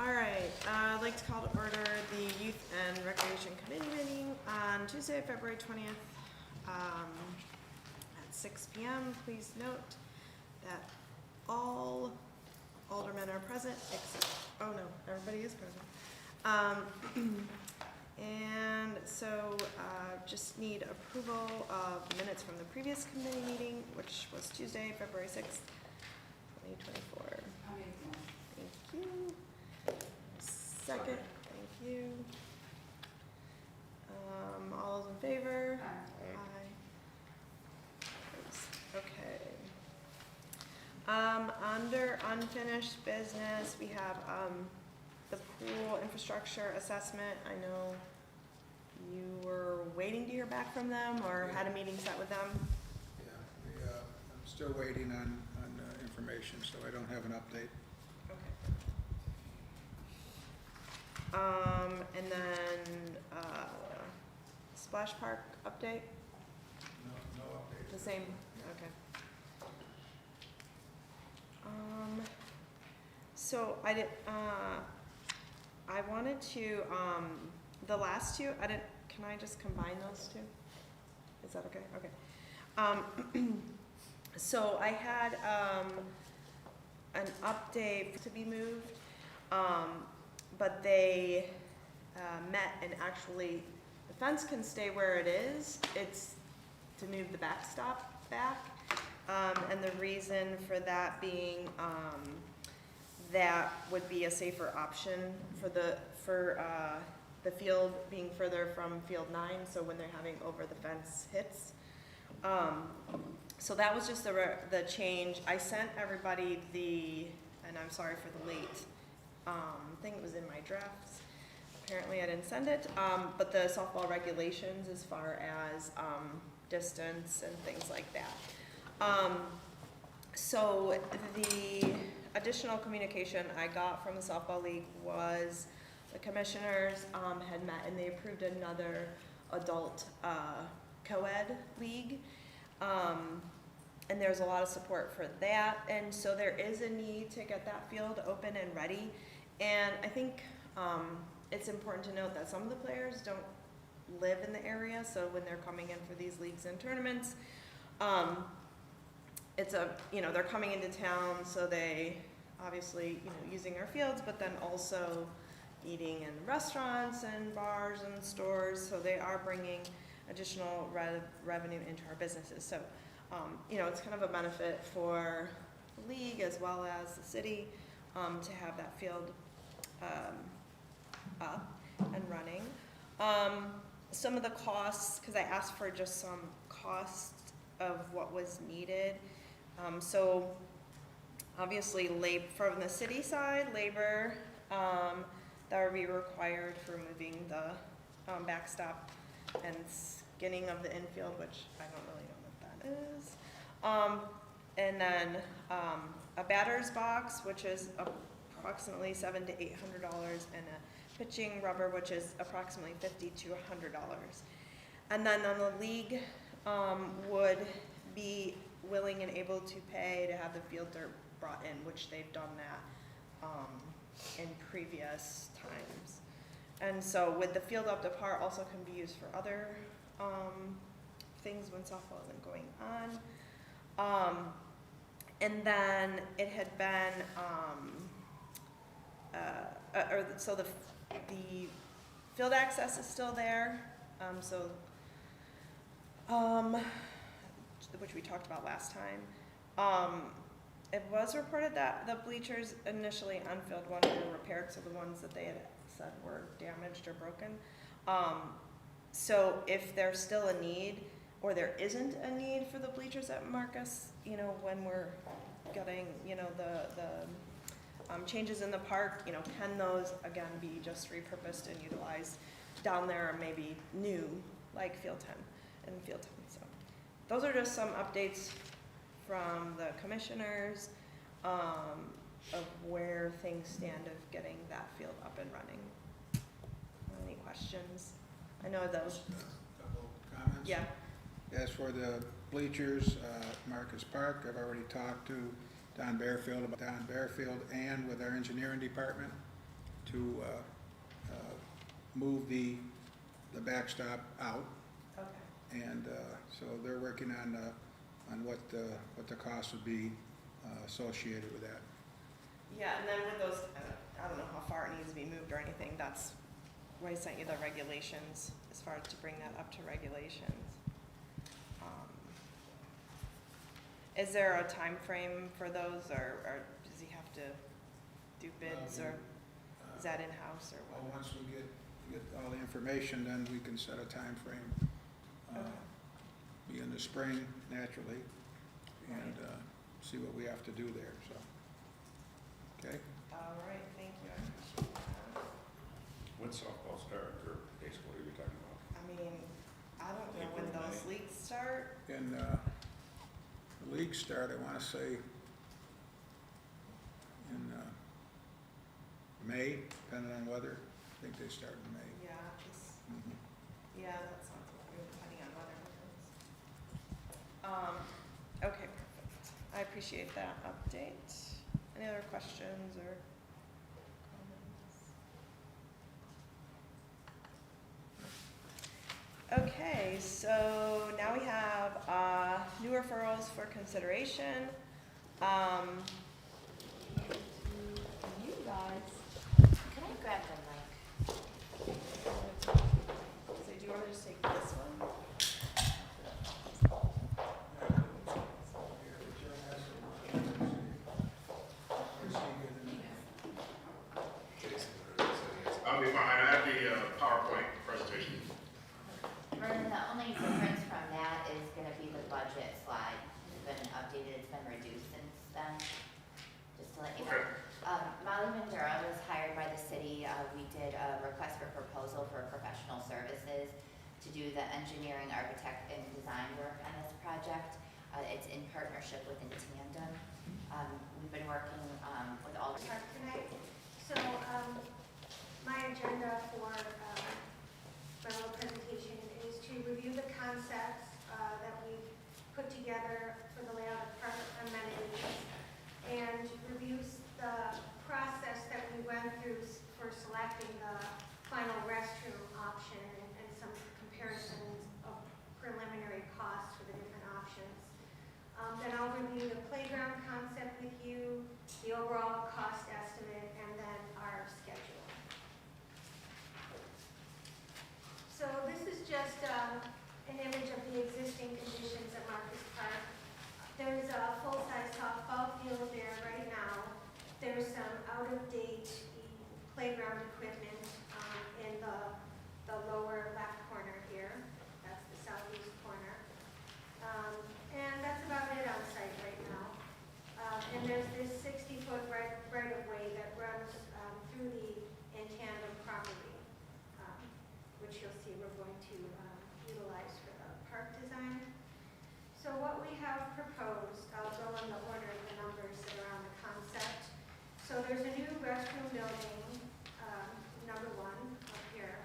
All right, I'd like to call to order the Youth and Recreation Committee meeting on Tuesday, February 20th at 6 p.m. Please note that all aldermen are present except, oh no, everybody is present. And so just need approval of the minutes from the previous committee meeting, which was Tuesday, February 6th, 2024. Thank you. Second, thank you. All those in favor? Aye. Okay. Under unfinished business, we have the pool infrastructure assessment. I know you were waiting to hear back from them or had a meeting set with them. Yeah, I'm still waiting on information, so I don't have an update. And then Splash Park update? No update. The same, okay. So I did, I wanted to, the last two, can I just combine those two? Is that okay? Okay. So I had an update to be moved, but they met and actually the fence can stay where it is. It's to move the backstop back, and the reason for that being that would be a safer option for the field being further from field 9. So when they're having over the fence hits. So that was just the change. I sent everybody and I'm sorry for the late thing. It was in my drafts. Apparently I didn't send it, but the softball regulations as far as distance and things like that. So the additional communication I got from the softball league was the commissioners had met and they approved another adult co-ed league. And there's a lot of support for that, and so there is a need to get that field open and ready. And I think it's important to note that some of the players don't live in the area, so when they're coming in for these leagues and tournaments, it's they're coming into town, so they obviously using our fields, but then also eating in restaurants and bars and stores, so they are bringing additional revenue into our businesses. So it's kind of a benefit for the league as well as the city to have that field up and running. Some of the costs, because I asked for just some costs of what was needed. So obviously from the city side, labor that would be required for moving the backstop and skinning of the infield, which I don't really know what that is. And then a batter's box, which is approximately $700 to $800, and a pitching rubber, which is approximately $50 to $100. And then the league would be willing and able to pay to have the field dirt brought in, which they've done that in previous times. And so with the field up to par also can be used for other things when softball isn't going on. And then it had been, so the field access is still there. Which we talked about last time. It was reported that the bleachers initially unfilled ones were repaired, so the ones that they had said were damaged or broken. So if there's still a need, or there isn't a need for the bleachers at Marcus, when we're getting, the changes in the park, can those again be just repurposed and utilized down there, or maybe new, like Field 10 and Field 10. So those are just some updates from the commissioners of where things stand of getting that field up and running. Any questions? I know those. Couple comments. Yeah. As for the bleachers, Marcus Park, I've already talked to Don Bearfield about Don Bearfield and with our engineering department. to move the backstop out. Okay. And so they're working on what the cost would be associated with that. Yeah, and then with those, I don't know how far it needs to be moved or anything, that's why I sent you the regulations, as far as to bring that up to regulations. Is there a time frame for those, or does he have to do bids, or is that in-house, or Well, what? once we get all the information, then we can set a time frame. Okay. Be in the spring naturally, and see what we have to do there, so. Okay? All right, thank you, I appreciate that. When softball start, or baseball, are you talking about? I mean, I don't know when April, those May. leagues start. And the league start, I want to say, in May, depending on weather. I think they start in May. Yeah, just, Mhm. yeah, that sounds good, depending on weather. Okay, perfect. I appreciate that update. Any other questions or comments? Okay, so now we have new referrals for consideration. You guys. Can I grab the mic? So do you want to just take this one? I'll be fine. I have the PowerPoint presentation. Vernon, the only difference from that is gonna be the budget slide. It's been updated, it's been reduced since then, just to let you know. Okay. Molly Mandura was hired by the city. We did a request for proposal for professional services to do the engineering, architect, and design work on this project. It's in partnership with Intandem. We've been working with all. Talk tonight. So, my agenda for my little presentation is to review the concepts that we've put together for the layout of park amenities, and review the process that we went through for selecting the final restroom option, and some comparisons of preliminary costs for the different options. Then I'll review the playground concept with you, the overall cost estimate, and then our schedule. So this is just an image of the existing conditions at Marcus Park. There's a full-size softball field there right now. There's some out-of-date playground equipment in the lower left corner here. That's the southeast corner. And that's about it on site right now. And there's this 60-foot right-of-way that runs through the Intandem property, which you'll see we're going to utilize for the park design. So what we have proposed, I'll go in the order of the numbers that are on the concept. So there's a new restroom building, number 1 up here,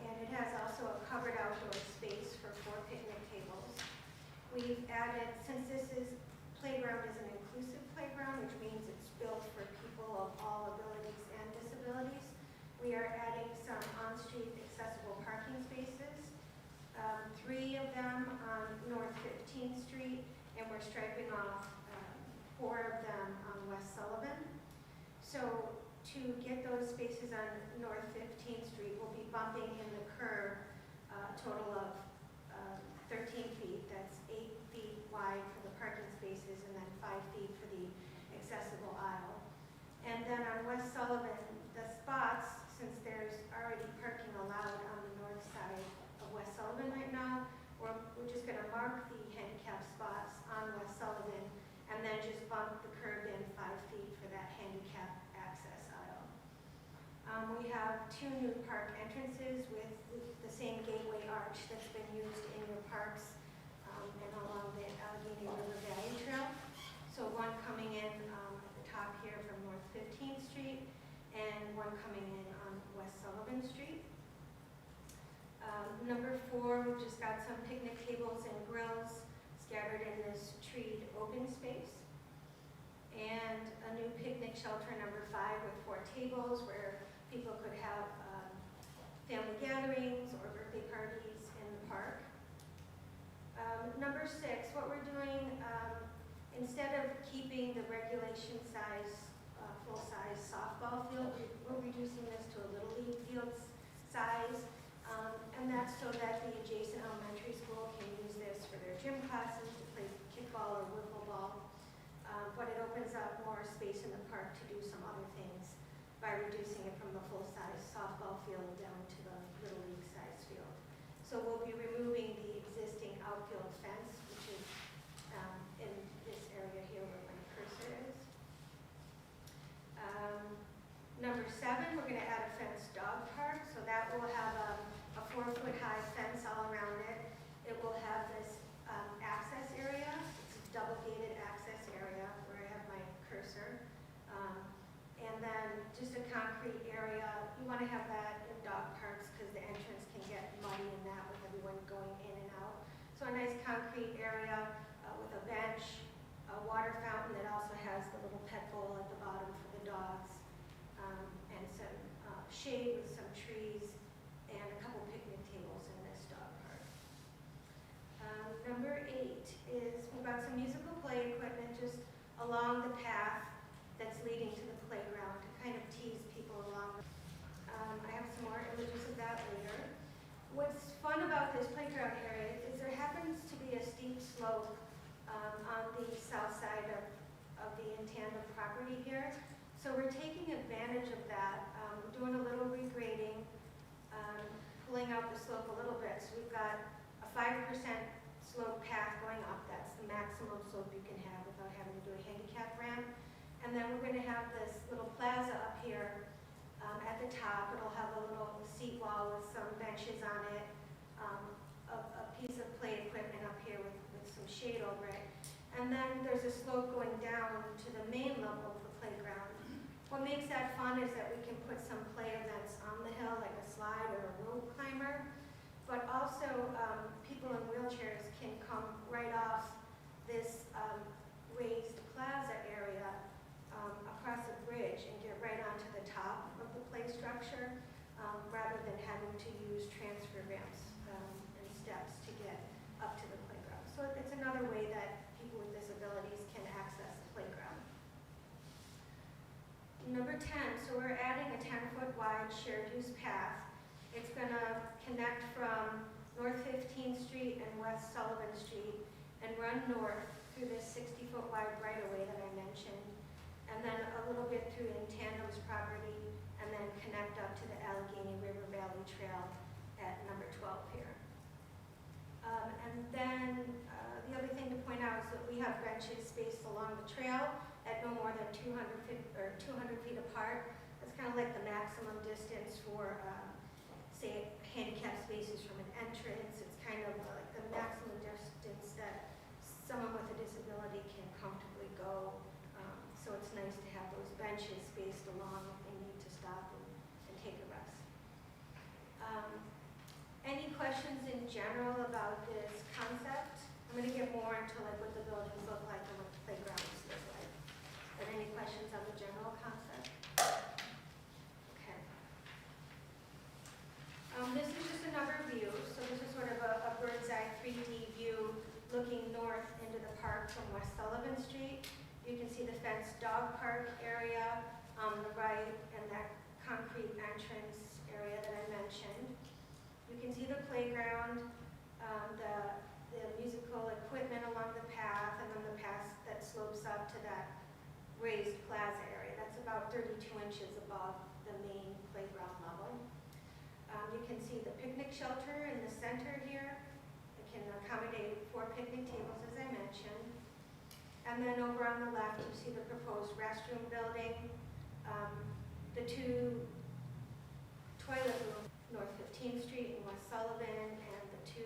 and it has also a covered outdoor space for 4 picnic tables. We've added, since this playground is an inclusive playground, which means it's built for people of all abilities and disabilities, we are adding some on-street accessible parking spaces, 3 of them on North 15th Street, and we're striping off 4 of them on West Sullivan. So to get those spaces on North 15th Street, we'll be bumping in the curb a total of 13 feet. That's 8 feet wide for the parking spaces, and then 5 feet for the accessible aisle. And then on West Sullivan, the spots, since there's already parking allowed on the north side of West Sullivan right now, we're just going to mark the handicap spots on West Sullivan, and then just bump the curb in 5 feet for that handicap access aisle. We have 2 new park entrances with the same gateway arch that's been used in your parks and along the Allegheny River Valley Trail. So one coming in at the top here from North 15th Street, and one coming in on West Sullivan Street. Number 4, we've just got some picnic tables and grills scattered in this treed open space. And and a new picnic shelter, number 5, with 4 tables where people could have family gatherings or birthday parties in the park. Number 6, what we're doing, instead of keeping the regulation size, full-size softball field, we're reducing this to a Little League field size. And that's so that the adjacent elementary school can use this for their gym classes, to play kickball or wiffle ball. But it opens up more space in the park to do some other things by reducing it from the full-size softball field down to the Little League size field. So we'll be removing the existing outfield fence, which is in this area here where my cursor is. Number 7, we're going to add a fenced dog park, so that will have a 4-foot-high fence all around it. It will have this access area. It's a double-gated access area where I have my cursor. And then just a concrete area. You want to have that in dog parks because the entrance can get muddy in that with everyone going in and out. So a nice concrete area with a bench, a water fountain that also has the little pet bowl at the bottom for the dogs, and some shade with some trees, and a couple picnic tables in this dog park. Number 8 is we've got some musical play equipment just along the path that's leading to the playground to kind of tease people along. I have some more images of that later. What's fun about this playground area is there happens to be a steep slope on the south side of the in tandem property here. So we're taking advantage of that, doing a little regrading, pulling out the slope a little bit. So we've got a 5% slope path going up. That's the maximum slope you can have without having to do a handicap ramp. And then we're going to have this little plaza up here at the top. It'll have a little seat wall with some benches on it, a piece of play equipment up here with some shade over it. And then there's a slope going down to the main level of the playground. What makes that fun is that we can put some play events on the hill, like a slide or a rope climber, but also people in wheelchairs can come right off this raised plaza area across a bridge and get right onto the top of the play structure rather than having to use transfer ramps and steps to get up to the playground. So it's another way that people with disabilities can access the playground. Number 10, so we're adding a 10-foot wide shared use path. It's going to connect from North 15th Street and West Sullivan Street and run north through this 60-foot wide right-of-way that I mentioned, and then a little bit through in tandem's property, and then connect up to the Allegheny River Valley Trail at number 12 here. And then the other thing to point out is that we have benches spaced along the trail at no more than 200 feet apart. That's kind of like the maximum distance for, say, handicap spaces from an entrance. It's kind of like the maximum distance that someone with a disability can comfortably go. So it's nice to have those benches spaced along if they need to stop and take a rest. Any questions in general about this concept? I'm going to get more into like what the buildings look like and what the playgrounds look like. But any questions on the general concept? Okay. This is just another view. So this is sort of a bird's eye 3D view looking north into the park from West Sullivan Street. You can see the fenced dog park area on the right and that concrete entrance area that I mentioned. You can see the playground, the musical equipment along the path, and then the path that slopes up to that raised plaza area. That's about 32 inches above the main playground level. You can see the picnic shelter in the center here. It can accommodate 4 picnic tables, as I mentioned. And then over on the left, you see the proposed restroom building, the 2 toilet rooms, North 15th Street and West Sullivan, and the 2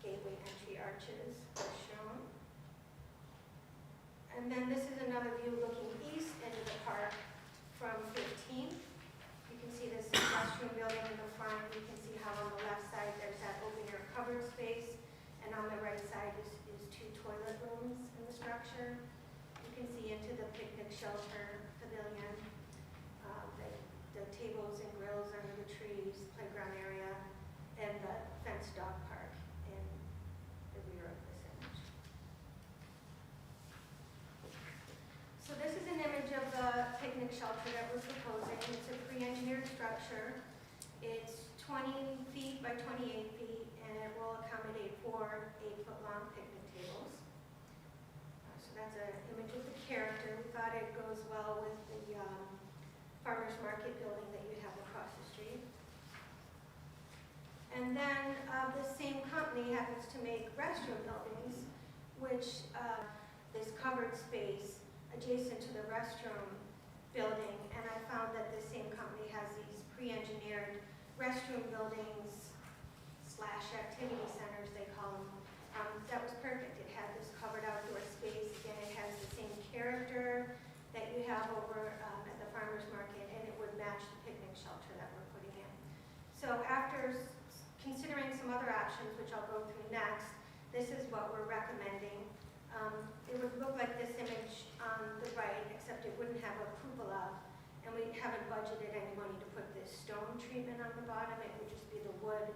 gateway entry arches are shown. And then this is another view looking east into the park from 15th. You can see this restroom building in the front. You can see how on the left side there's that open air covered space, and on the right side is 2 toilet rooms in the structure. You can see into the picnic shelter pavilion, the tables and grills under the trees, playground area, and the fenced dog park in the rear of this image. So this is an image of the picnic shelter that we're proposing. It's a pre-engineered structure. It's 20 feet by 28 feet, and it will accommodate 4 8-foot-long picnic tables. So that's an image of the character. We thought it goes well with the farmer's market building that you have across the street. And then the same company happens to make restroom buildings, which is covered space adjacent to the restroom building. And I found that the same company has these pre-engineered restroom buildings / activity centers, they call them. That was perfect. It had this covered outdoor space. Again, it has the same character that you have over at the farmer's market, and it would match the picnic shelter that we're putting in. So after considering some other options, which I'll go through next, this is what we're recommending. It would look like this image on the right, except it wouldn't have a cupola, and we haven't budgeted any money to put this stone treatment on the bottom. It would just be the wood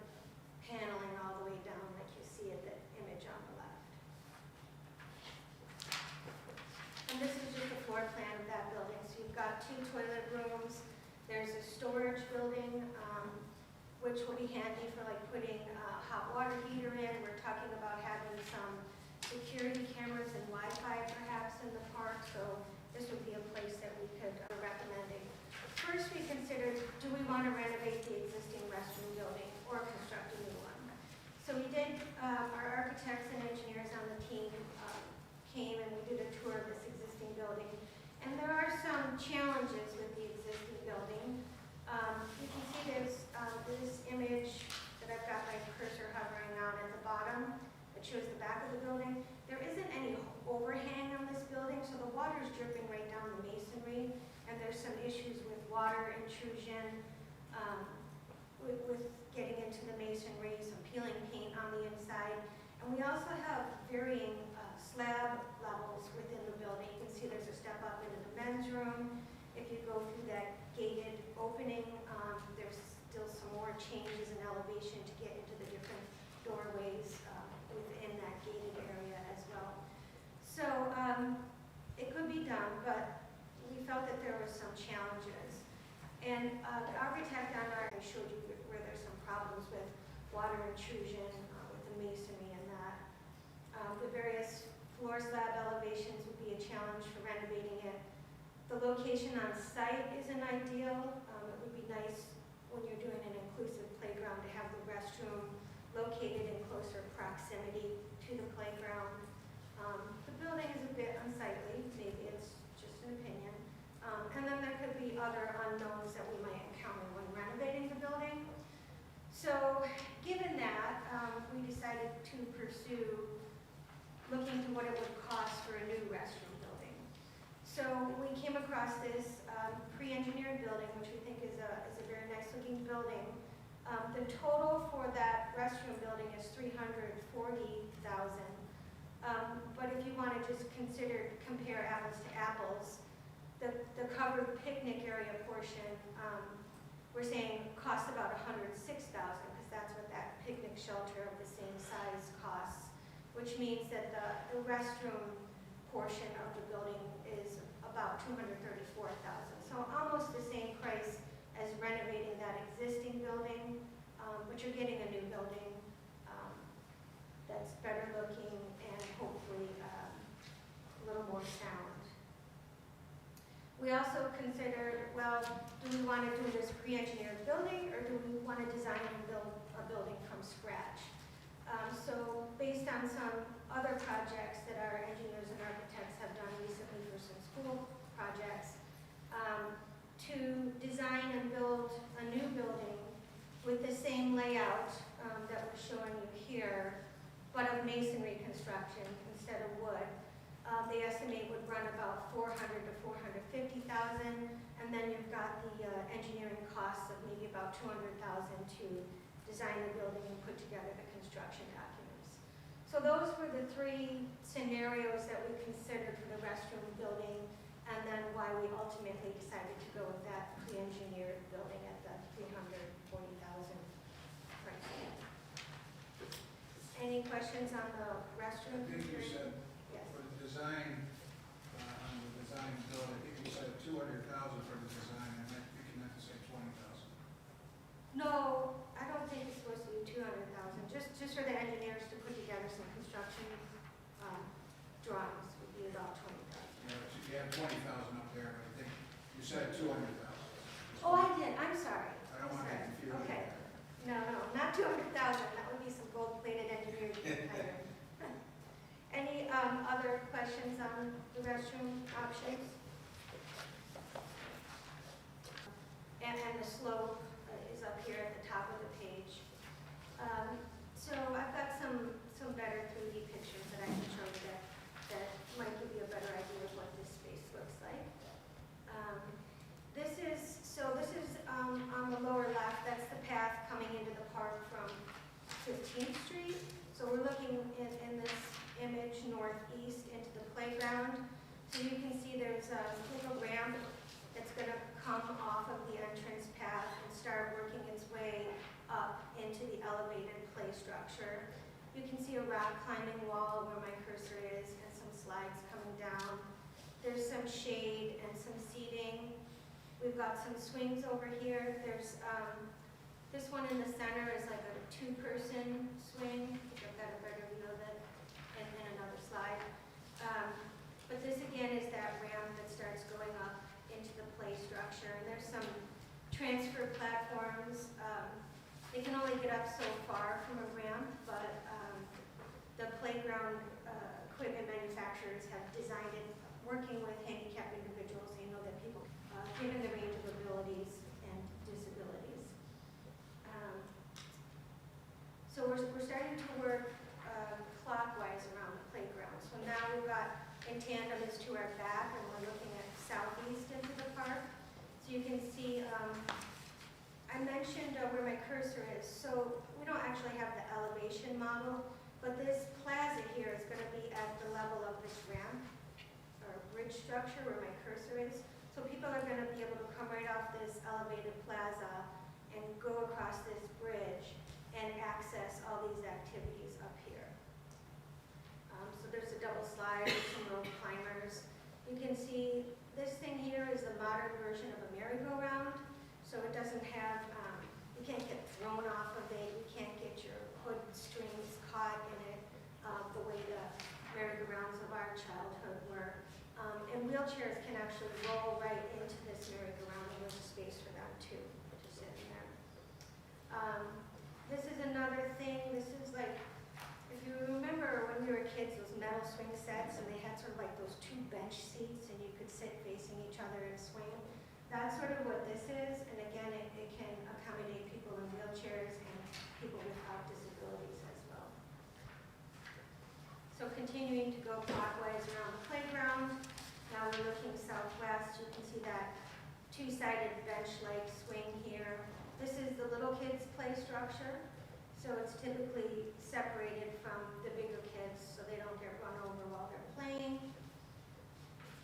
paneling all the way down like you see at the image on the left. And this is just a floor plan of that building. So you've got 2 toilet rooms. There's a storage building, which will be handy for like putting a hot water heater in. We're talking about having some security cameras and Wi-Fi perhaps in the park. So this would be a place that we could recommending. First, we considered, do we want to renovate the existing restroom building or construct a new one? So we did, our architects and engineers on the team came and we did a tour of this existing building. And there are some challenges with the existing building. You can see there's this image that I've got my cursor hovering on at the bottom that shows the back of the building. There isn't any overhang on this building, so the water is dripping right down the masonry, and there's some issues with water intrusion, with getting into the masonry, some peeling paint on the inside. And we also have varying slab levels within the building. You can see there's a step up into the men's room. If you go through that gated opening, there's still some more changes in elevation to get into the different doorways within that gated area as well. So it could be done, but we felt that there were some challenges. And the architect on our, I showed you where there's some problems with water intrusion with the masonry and that. The various floor slab elevations would be a challenge for renovating it. The location on site isn't ideal. It would be nice when you're doing an inclusive playground to have the restroom located in closer proximity to the playground. The building is a bit unsightly, maybe it's just an opinion. And then there could be other unknowns that we might encounter when renovating the building. So given that, we decided to pursue looking to what it would cost for a new restroom building. So we came across this pre-engineered building, which we think is a very nice looking building. The total for that restroom building is $340,000. But if you want to just compare apples to apples, the covered picnic area portion, we're saying costs about $106,000 because that's what that picnic shelter of the same size costs, which means that the restroom portion of the building is about $234,000. So almost the same price as renovating that existing building, but you're getting a new building that's better looking and hopefully a little more sound. We also considered, well, do we want to do this pre-engineered building or do we want to design and build a building from scratch? So based on some other projects that our engineers and architects have done recently for some school projects, to design and build a new building with the same layout that we're showing you here, but of masonry construction instead of wood. They estimate would run about $400,000 to $450,000, and then you've got the engineering costs of maybe about $200,000 to design the building and put together the construction documents. So those were the 3 scenarios that we considered for the restroom building, Any questions on the restroom? I think you said Yes. for the design, on the design build, I think you said 200,000 for the design, and I think you meant to say 20,000. No, I don't think it's supposed to be 200,000, just for the engineers to put together some construction, drawings would be about 20,000. Yeah, but you have 20,000 up there, but I think you said 200,000. Oh, I did, I'm sorry. I don't want to Sorry. confuse you. Okay. No, not 200,000, that would be some gold-plated engineering. Any other questions on the restroom options? And the slope is up here at the top of the page. So I've got some better 3D pictures that I can show you that might give you a better idea of what this space looks like. This is on the lower left, that's the path coming into the park from 15th Street. So we're looking in this image northeast into the playground. So you can see there's a little ramp that's going to come off of the entrance path and start working its way up into the elevated play structure. You can see a rock climbing wall where my cursor is and some slides coming down. There's some shade and some seating. We've got some swings over here. There's this one in the center is like a two-person swing. I think I've got a better view of it in another slide. But this again is that ramp that starts going up into the play structure. And there's some transfer platforms. They can only get up so far from a ramp, but the playground equipment manufacturers have designed it working with handicapped individuals. They know that people, given the range of abilities and disabilities. So we're starting to work clockwise around the playground. So now we've got in tandem is to our back, and we're looking at southeast into the park. So you can see, I mentioned where my cursor is. So we don't actually have the elevation model, but this plaza here is going to be at the level of this ramp or bridge structure where my cursor is. So people are going to be able to come right off this elevated plaza and go across this bridge and access all these activities up here. So there's a double slide with some rope climbers. You can see this thing here is a modern version of a merry-go-round. So it doesn't have, you can't get thrown off of it. You can't get your hood strings caught in it the way the merry-go-rounds of our childhood were. And wheelchairs can actually roll right into this merry-go-round, and there's a space for them too, to sit in there. This is another thing. This is like, if you remember when we were kids, those metal swing sets, and they had sort of like those two bench seats, and you could sit facing each other and swing. That's sort of what this is, and again, it can accommodate people in wheelchairs and people without disabilities as well. So continuing to go clockwise around the playground. Now we're looking southwest. You can see that two-sided bench-like swing here. This is the little kids' play structure. So it's typically separated from the bigger kids so they don't get run over while they're playing.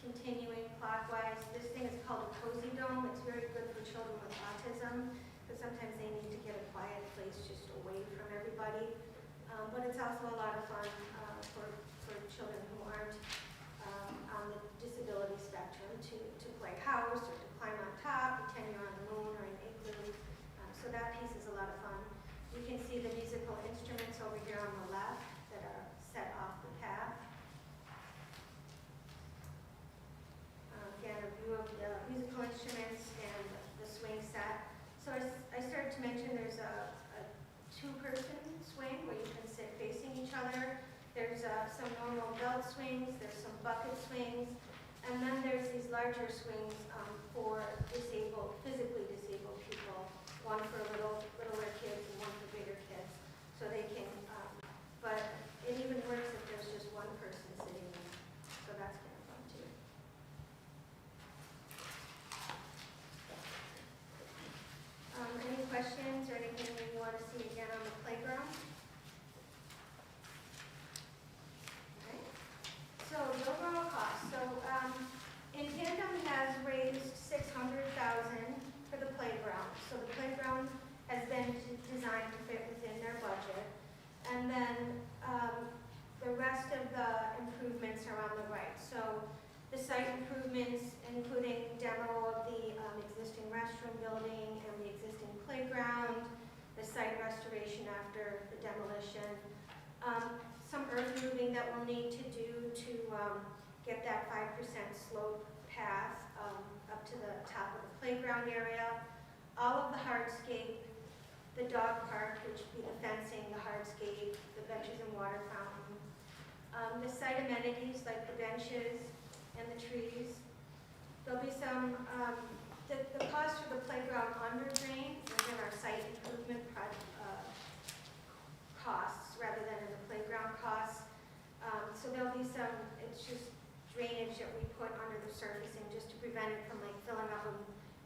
Continuing clockwise, this thing is called a cozy dome. It's very good for children with autism because sometimes they need to get a quiet place just away from everybody. But it's also a lot of fun for children who aren't on the disability spectrum to play house or to climb on top, pretend you're on the moon or an igloo. So that piece is a lot of fun. You can see the musical instruments over here on the left that are set off the path. Again, a view of the musical instruments and the swing set. So I started to mention there's a two-person swing where you can sit facing each other. There's some normal belt swings, there's some bucket swings, and then there's these larger swings for physically disabled people. One for littler kids and one for bigger kids. So they can, but it even works if there's just one person sitting there. So that's kind of fun too. Any questions or anything you want to see again on the playground? Okay. So the overall cost. So in Tandem has raised $600,000 for the playground. So the playground has been designed to fit within their budget. site improvements, including demo of the existing restroom building and the existing playground, the site restoration after the demolition, some earth moving that we'll need to do to get that 5% slope path up to the top of the playground area, all of the hardscape, the dog park, which would be the fencing, the hardscape, the benches and water fountain, the site amenities like the benches and the trees. There'll be some, the cost for the playground under drain is in our site improvement costs rather than in the playground costs. So there'll be some, it's just drainage that we put under the surfacing just to prevent it from like filling up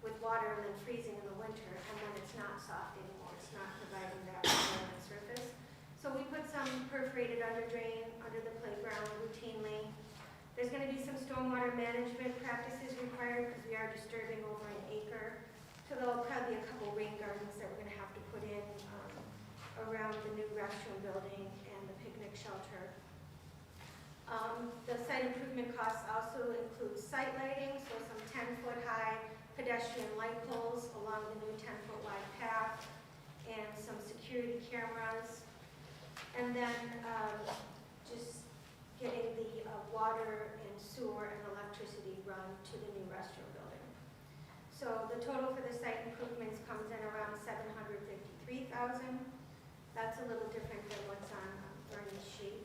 with water and then freezing in the winter, and then it's not soft anymore. It's not providing that permanent surface. So we put some perforated under drain under the playground routinely. There's going to be some stormwater management practices required because we are disturbing over an acre. So there'll probably be a couple rain gardens that we're going to have to put in around the new restroom building and the picnic shelter. The site improvement costs also include site lighting, so some 10-foot high pedestrian light poles along the new 10-foot wide path and some security cameras. And then just getting the water and sewer and electricity run to the new restroom building. So the total for the site improvements comes in around $753,000. That's a little different than what's on Bernie's sheet.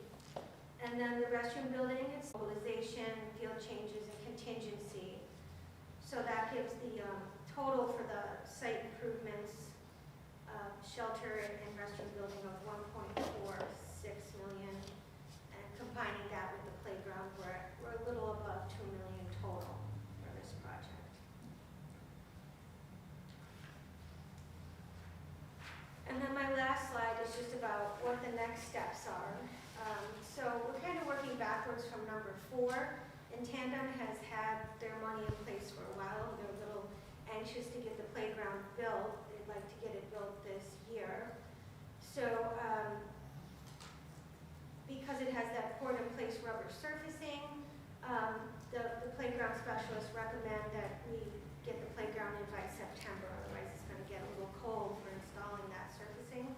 And then the restroom building is mobilization, field changes, and contingency. So that gives the total for the site improvements, shelter and restroom building of $1.46 million. And combining that with the playground, we're a little above $2 million total for this project. And then my last slide is just about what the next steps are. So we're kind of working backwards from number 4. Tandem has had their money in place for a while. They're a little anxious to get the playground built. They'd like to get it built this year. So because it has that poured-in-place rubber surfacing, the playground specialists recommend that we get the playground in by September. Otherwise, it's going to get a little cold for installing that surfacing.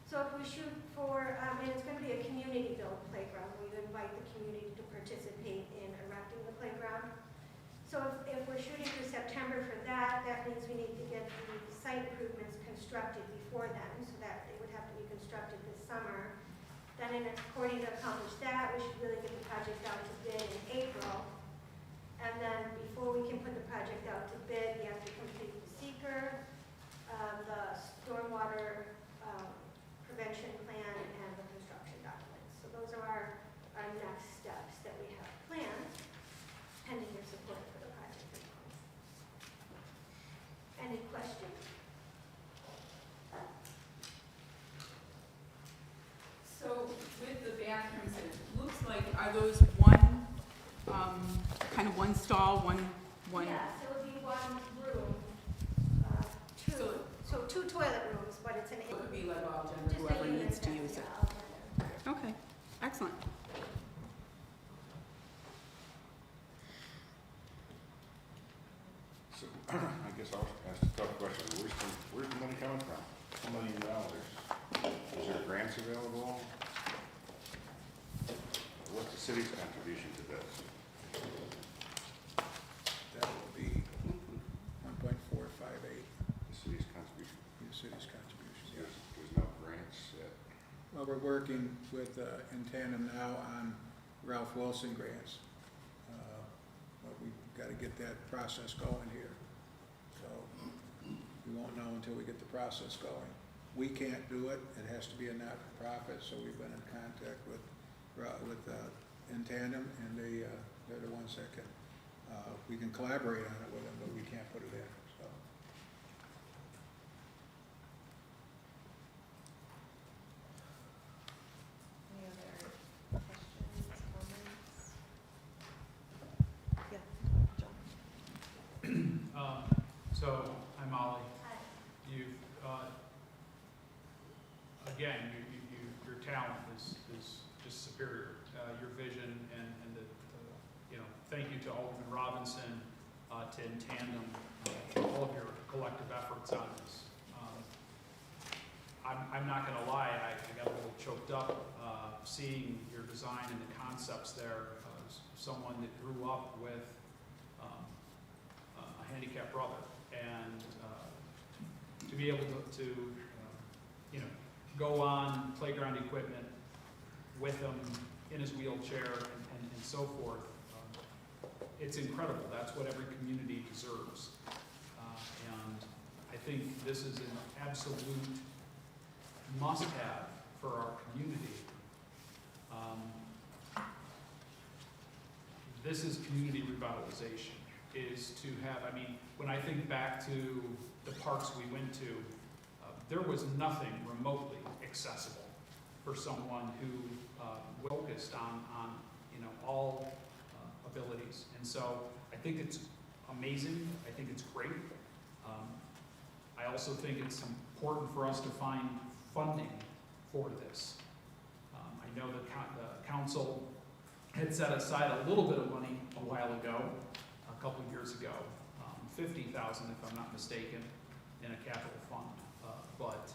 So if we shoot for, and it's going to be a community-built playground, we invite the community to participate in erecting the playground. So if we're shooting for September for that, that means we need to get the site improvements constructed before then, so that they would have to be constructed this summer. Then according to accomplish that, we should really get the project out to bid in April. And then before we can put the project out to bid, we have to complete the seeker, the stormwater prevention plan, and the construction documents. So those are our next steps that we have planned, pending your support for the project. Any questions? So with the bathrooms, it looks like, are those one, kind of one stall, one? Yes, it would be one room, So- so 2 toilet rooms, but it's an. It would be like all gender, Just whoever a unit needs to that- use it. yeah, all gender. Okay, excellent. So, I guess I'll ask a tough question. Where's the money coming from? $2 million. Is there grants available? What's the city's contribution to this? That will be 1.458, The city's contribution? the city's contribution, yes. There's no grants yet. Well, we're working with, in tandem now on Ralph Wilson grants. But we've got to get that process going here. So we won't know until we get the process going. We can't do it. It has to be a not-for-profit, so we've been in contact with in tandem, and they're the ones that can, we can collaborate on it with them, but we can't put it in, so. Any other questions, comments? Yeah, John. So, I'm Ollie. Hi. You've, again, your talent is just superior. Your vision and the, thank you to Alderman Robinson, to in tandem, all of your collective efforts on this. I'm not gonna lie, I got a little choked up, seeing your design and the concepts there. Someone that grew up with, a handicapped brother, and, to be able to you know, go on playground equipment with him in his wheelchair and so forth. It's incredible. That's what every community deserves. And I think this is an absolute must-have for our community. This is community revitalization, is to have, I mean, when I think back to the parks we went to, there was nothing remotely accessible for someone who focused on you know, all abilities. And so I think it's amazing. I think it's great. I also think it's important for us to find funding for this. I know the council had set aside a little bit of money a while ago, a couple of years ago, 50,000 if I'm not mistaken, in a capital fund. But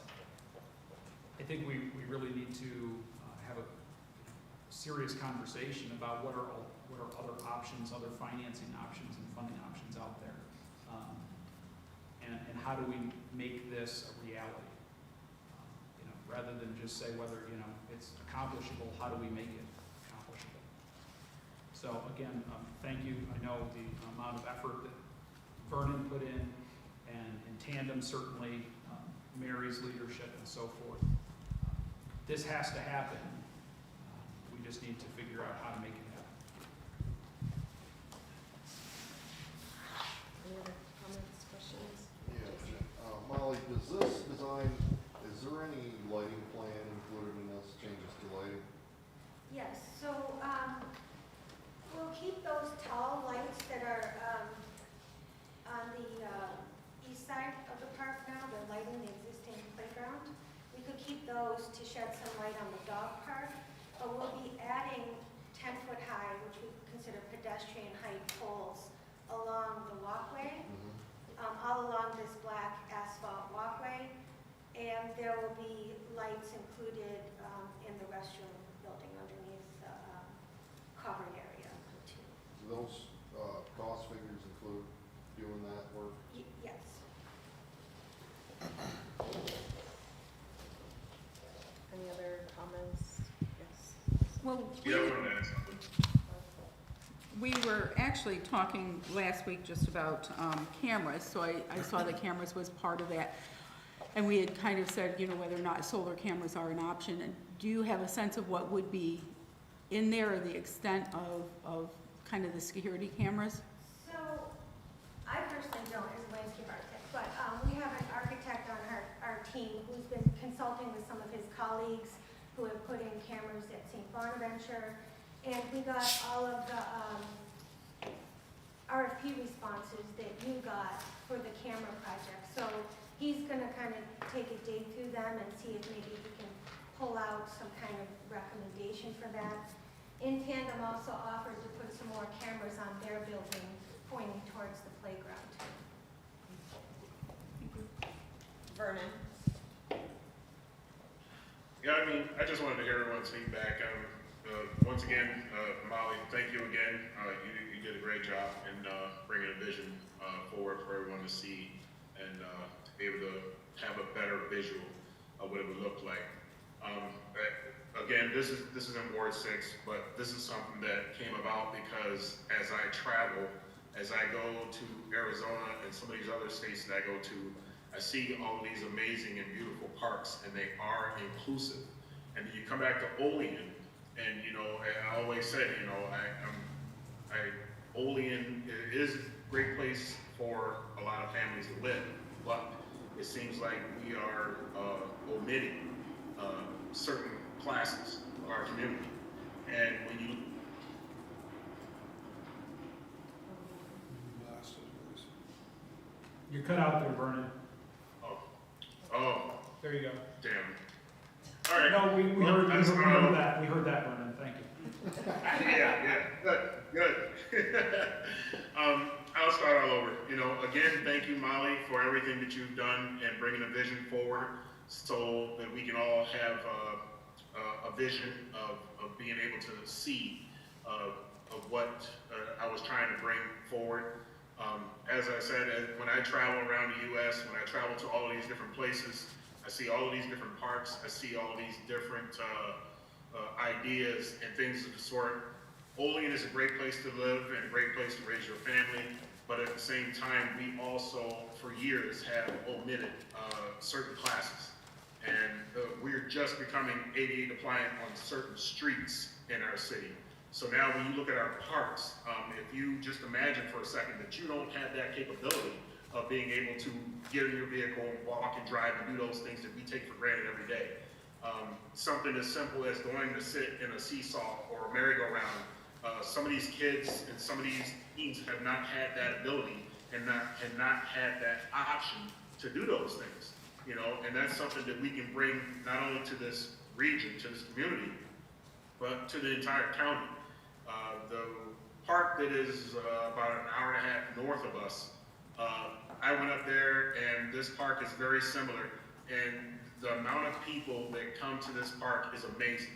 I think we really need to have a serious conversation about what are other options, other financing options and funding options out there. And how do we make this a reality? You know, rather than just say whether, you know, it's accomplishable, how do we make it accomplishable? So again, thank you. I know the amount of effort that Vernon put in, and in tandem, certainly, Mary's leadership and so forth. This has to happen. We just need to figure out how to make it happen. Any other comments, questions? Yeah, Molly, does this design, is there any lighting plan included in this, changes to lighting? Yes, so, we'll keep those tall lights that are, on the, east side of the park now. They're lighting the existing playground. We could keep those to shed some light on the dog park, but we'll be adding 10-foot high, which we consider pedestrian height poles along the walkway, all along this black asphalt walkway. And there will be lights included, in the restroom building underneath the, covered area too. Do those, cost figures include doing that work? Yes. Any other comments? Yes. Well, we were actually talking last week just about cameras, so I saw that cameras was part of that. And we had kind of said, you know, whether or not solar cameras are an option. And do you have a sense of what would be in there, or the extent of kind of the security cameras? So, I personally don't as a landscape architect, but we have an architect on our team who's been consulting with some of his colleagues who have put in cameras at St. Bonaventure. And we got all of the RFP responses that you got for the camera project. So he's gonna kind of take a dig through them and see if maybe he can pull out some kind of recommendation for that. In tandem, also offered to put some more cameras on their building pointing towards the playground. Vernon? Yeah, I mean, I just wanted to hear everyone's feedback. Once again, Molly, thank you again. You did a great job in bringing a vision forward for everyone to see, and to be able to have a better visual of what it would look like. Again, this is in Ward 6, but this is something that came about because as I travel, as I go to Arizona and some of these other states that I go to, I see all these amazing and beautiful parks, and they are inclusive. And then you come back to Olean, and you know, I always said, you know, Olean is a great place for a lot of families to live, but it seems like we are omitting certain classes of our community. And when you Lost his voice. You're cut out there, Vernon. oh, There you go. damn. All right. No, we Well, heard that's, that. We heard that, Vernon. Thank you. yeah, good. again, thank you, Molly, for everything that you've done and bringing a vision forward so that we can all have a vision of being able to see of what I was trying to bring forward. As I said, when I travel around the U.S., when I travel to all of these different places, I see all of these different parks, I see all of these different ideas and things of the sort. Olean is a great place to live and a great place to raise your family, but at the same time, we also, for years, have omitted certain classes. And we're just becoming ADA compliant on certain streets in our city. So now when you look at our parks, if you just imagine for a second that you don't have that capability of being able to get in your vehicle, walk and drive and do those things that we take for granted every day. Something as simple as going to sit in a seesaw or a merry-go-round. Some of these kids and some of these teens have not had that ability and have not had that option to do those things, you know, and that's something that we can bring not only to this region, to this community, but to the entire county. The park that is about an hour and a half north of us, I went up there and this park is very similar, and the amount of people that come to this park is amazing.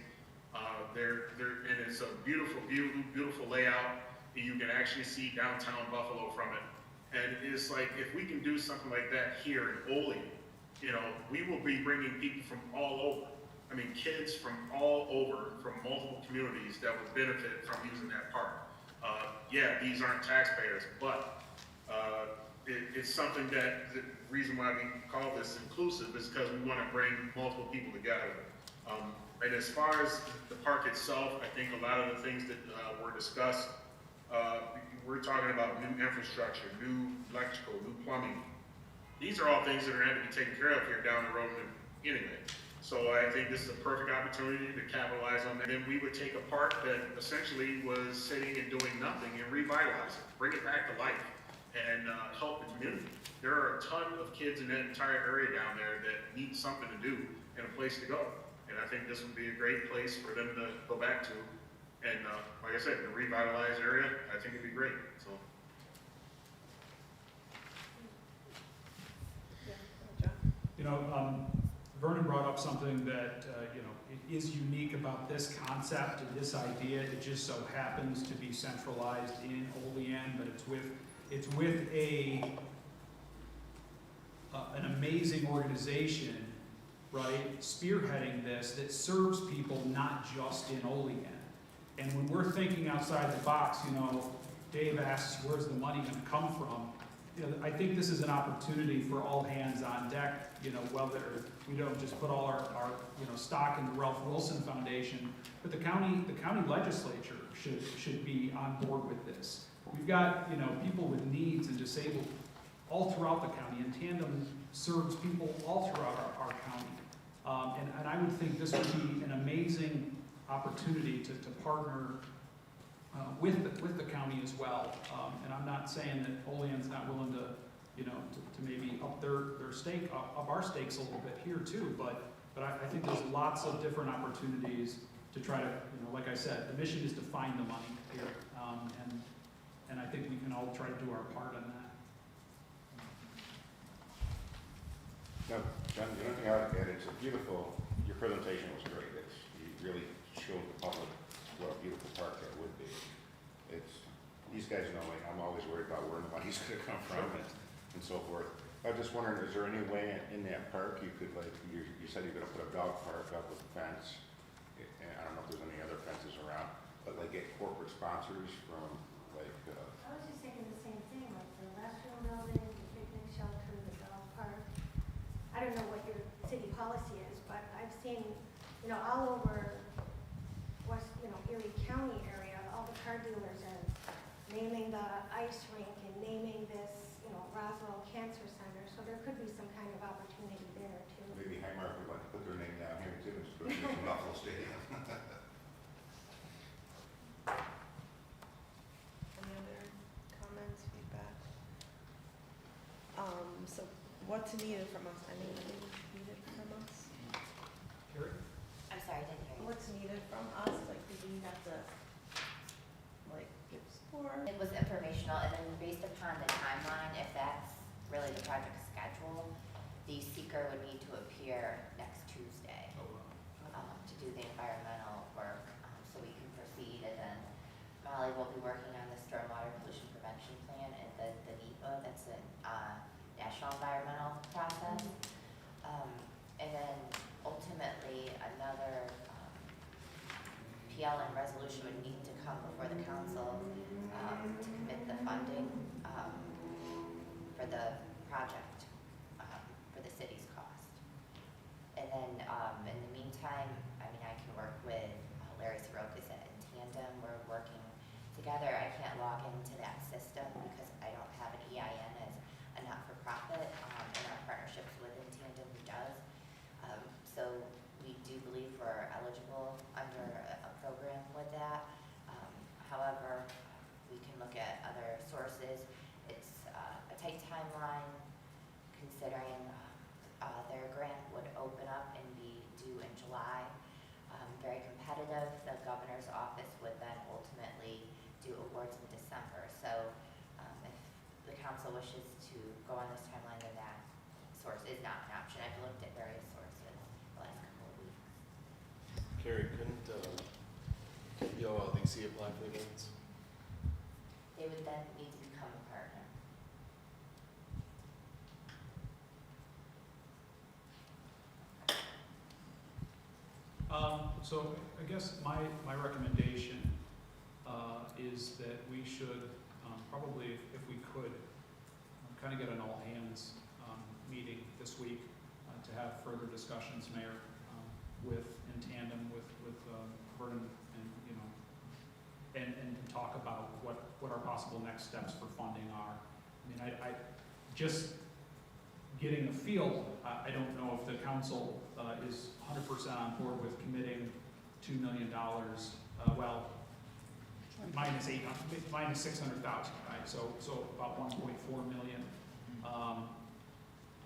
And it's a beautiful, beautiful, beautiful layout. You can actually see downtown Buffalo from it. And it's like, if we can do something like that here in Olean, you know, we will be bringing people from all over. I mean, kids from all over, from multiple communities that would benefit from using that park. Yeah, these aren't taxpayers, but it's something that the reason why we call this inclusive is because we want to bring multiple people together. And as far as the park itself, I think a lot of the things that were discussed, we're talking about new infrastructure, new electrical, new plumbing. These are all things that are going to be taken care of here down the road anyway. So I think this is a perfect opportunity to capitalize on that. And we would take a park that essentially was sitting and doing nothing and revitalize it, bring it back to life, and help the community. There are a ton of kids in that entire area down there that need something to do and a place to go. And I think this would be a great place for them to go back to. And like I said, the revitalized area, I think it'd be great, so. You know, Vernon brought up something that, you know, it is unique about this concept and this idea. It just so happens to be centralized in Olean, but it's with an amazing organization, right, spearheading this that serves people not just in Olean. And when we're thinking outside the box, you know, Dave asks, where's the money going to come from? You know, I think this is an opportunity for all hands on deck, you know, whether we don't just put all our you know, stock in the Ralph Wilson Foundation, but the county legislature should be on board with this. We've got, you know, people with needs and disabled all throughout the county, and Tandem serves people all throughout our county. And I would think this would be an amazing opportunity to partner with the county as well. And I'm not saying that Olean's not willing to, you know, to maybe up their stake, up our stakes a little bit here too, but I think there's lots of different opportunities to try to, you know, like I said, the mission is to find the money here. And I think we can all try to do our part on that. No, John, the only thing I would add, it's a beautiful, your presentation was great. You really showed the public what a beautiful park that would be. These guys know, like, I'm always worried about where the money's gonna come from and so forth. I was just wondering, is there any way in that park you could, like, you said you're gonna put a dog park up with a fence, and I don't know if there's any other fences around, but like get corporate sponsors from, like, I was just thinking the same thing, like the restroom building, the picnic shelter, the dog park. I don't know what your city policy is, but I've seen, you know, all over West, you know, Erie County area, all the car dealers are naming the ice rink and naming this, you know, Roswell Cancer Center, so there could be some kind of opportunity there too. maybe Highmark would like to put their name down here too, and put it in Buffalo Stadium. Any other comments, feedback? So what's needed from us? Anything needed from us? Carrie? I'm sorry, I didn't hear you. What's needed from us? Like, do we have to, like, give support? It was informational, and then based upon the timeline, if that's really the project schedule, the seeker would need to appear next Tuesday to do the environmental work, so we can proceed. And then Molly will be working on the stormwater pollution prevention plan and the NEPA, that's a national environmental process. And then ultimately, another PLN resolution would need to come before the council to commit the funding for the project, for the city's cost. And then in the meantime, I mean, I can work with Larry Sorokas at Tandem. We're working together. I can't log into that system because I don't have an EIN as a not-for-profit, and our partnerships with Tandem who does. So we do believe we're eligible under a program with that. However, we can look at other sources. It's a tight timeline considering their grant would open up and be due in July. Very competitive. The governor's office would then ultimately do awards in December. So if the council wishes to go on this timeline, then that source is not an option. I've looked at various sources the last couple of weeks. Carrie, couldn't YOLDC apply for the grants? They would then need to become a partner. So I guess my recommendation is that we should probably, if we could, kind of get an all-hands meeting this week to have further discussions, Mayor, in tandem with Vernon, and and talk about what our possible next steps for funding are. I mean, I just getting a feel. I don't know if the council is 100% on board with committing $2 million. Well, minus 600,000, right? So about 1.4 million.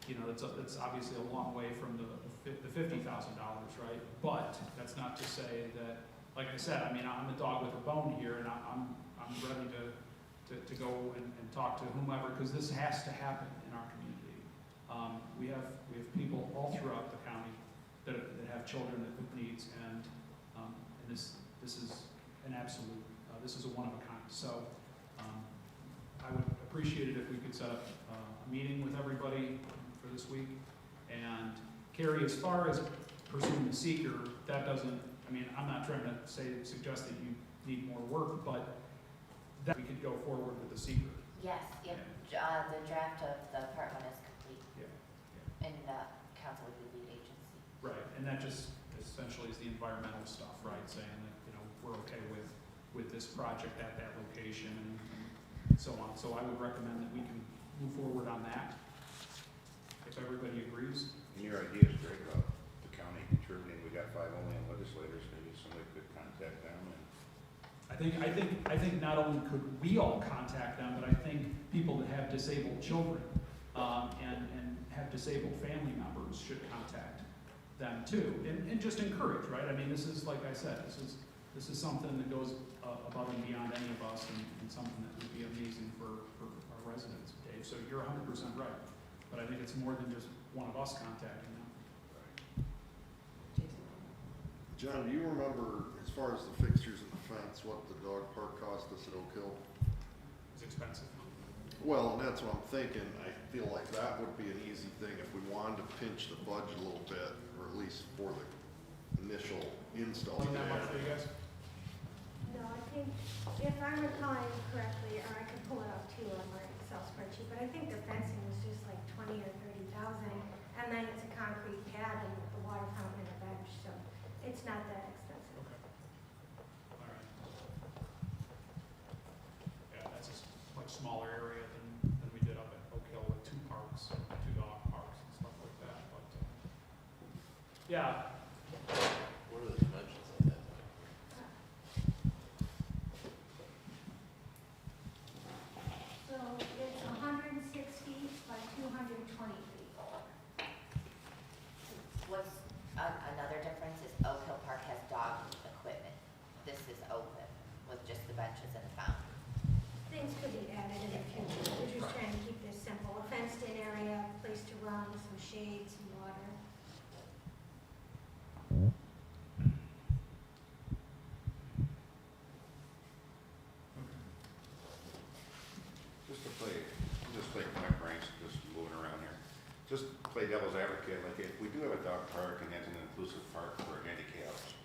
It's obviously a long way from the $50,000, right? But that's not to say that, like I said, I mean, I'm a dog with a bone here, and I'm ready to go and talk to whomever, because this has to happen in our community. We have people all throughout the county that have children with needs, and this is an absolute, this is a one of a kind. So I would appreciate it if we could set up a meeting with everybody for this week. And Carrie, as far as pursuing the seeker, that doesn't, I mean, I'm not trying to suggest that you need more work, but that we could go forward with the seeker. Yes, yep. The draft of the part one is complete. Yeah. And council would be lead agency. Right, and that just essentially is the environmental stuff, right? Saying that, we're okay with this project at that location and so on. So I would recommend that we can move forward on that, if everybody agrees. And your idea is great about the county contributing. We got 5 Olean legislators, maybe somebody could contact them and. I think not only could we all contact them, but I think people that have disabled children and have disabled family members should contact them too, and just encourage, right? I mean, this is, like I said, this is something that goes above and beyond any of us, and something that would be amazing for our residents, Dave. So you're 100% right, but I think it's more than just one of us contacting them. John, do you remember, as far as the fixtures and the fence, what the dog park cost us at Oak Hill? It's expensive. Well, and that's what I'm thinking. I feel like that would be an easy thing if we wanted to pinch the budget a little bit, or at least for the initial install. Wasn't that much for you guys? No, I think, if I'm recalling correctly, or I could pull it up too on my Excel spreadsheet, but I think the fencing was just like 20 or 30,000, and then it's a concrete pad and the water fountain and a bench, so it's not that expensive. Okay. All right. Yeah, that's a much smaller area than we did up at Oak Hill with 2 parks, 2 dog parks and stuff like that, but, yeah. What are the dimensions on that? So it's 160 by 220 feet. What's another difference is Oak Hill Park has dog equipment. This is open with just the benches and the fountain. Things could be added in the future. We're just trying to keep this simple. A fenced-in area like my brain's just moving around here. Just play devil's advocate, like if we do have a dog park and that's an inclusive park for handicaps,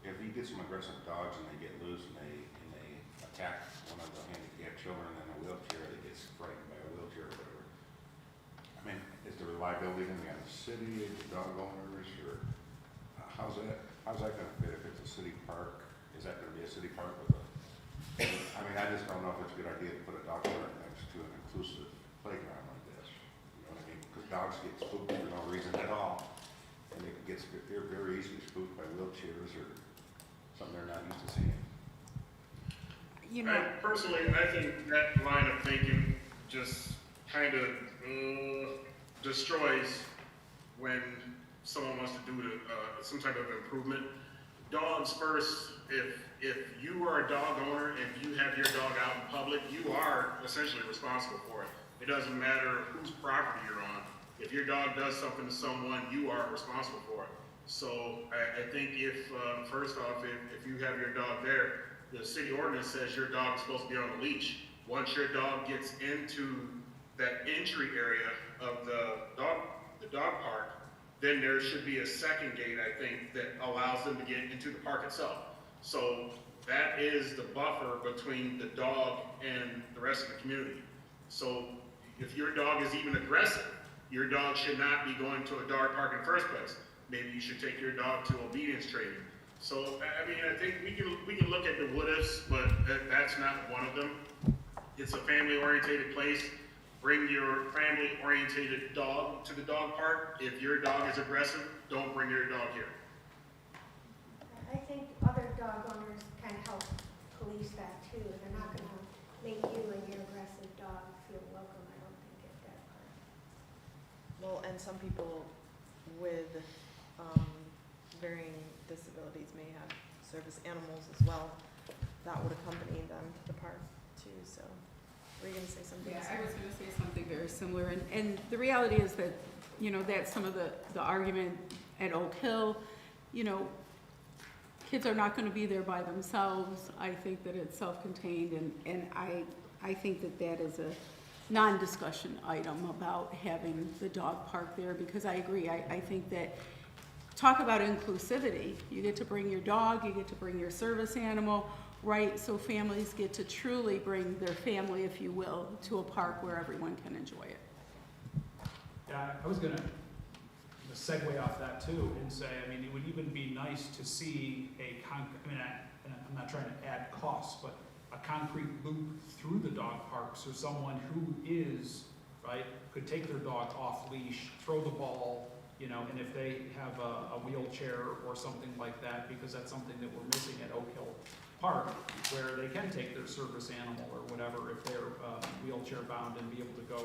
if you get some aggressive dogs and they get loose and they attack one of the handicapped children in a wheelchair that gets frightened by a wheelchair or whatever, I mean, is the reliability gonna be on the city, the dog owners, or how's that gonna fit if it's a city park? Is that gonna be a city park with a, I mean, I just don't know if it's a good idea to put a dog park next to an inclusive playground like this. You know what I mean? Because dogs get spooked for no reason at all. And they're very easily spooked by wheelchairs or something they're not used to seeing. You know, Personally, I think that line of thinking just kind of destroys when someone wants to do some type of improvement. Dogs first, if you are a dog owner and you have your dog out in public, you are essentially responsible for it. It doesn't matter whose property you're on. If your dog does something to someone, you are responsible for it. So I think first off, if you have your dog there, the city ordinance says your dog is supposed to be on a leash. Once your dog gets into that entry area of the dog park, then there should be a second gate, I think, that allows them to get into the park itself. So that is the buffer between the dog and the rest of the community. So if your dog is even aggressive, your dog should not be going to a dog park in the first place. Maybe you should take your dog to obedience training. So, I mean, I think we can look at the what ifs, but that's not one of them. It's a family-oriented place. Bring your family-oriented dog to the dog park. If your dog is aggressive, don't bring your dog here. I think other dog owners can help police that too. They're not gonna make you and your aggressive dog feel welcome, I don't think, at that park. Well, and some people with varying disabilities may have service animals as well that would accompany them to the park too, so. Were you gonna say something? yeah, I was gonna say something very similar, and the reality is that, you know, that's some of the argument at Oak Hill, you know, kids are not gonna be there by themselves. I think that it's self-contained, and I think that is a non-discussion item about having the dog park there, because I agree, I think that, talk about inclusivity, you get to bring your dog, you get to bring your service animal, right, so families get to truly bring their family, if you will, to a park where everyone can enjoy it. Yeah, I was gonna segue off that too and say, I mean, it would even be nice to see and I'm not trying to add costs, but a concrete loop through the dog park so someone who is, right, could take their dog off leash, throw the ball, you know, and if they have a wheelchair or something like that, because that's something that we're missing at Oak Hill Park, where they can take their service animal or whatever if they're wheelchair bound and be able to go,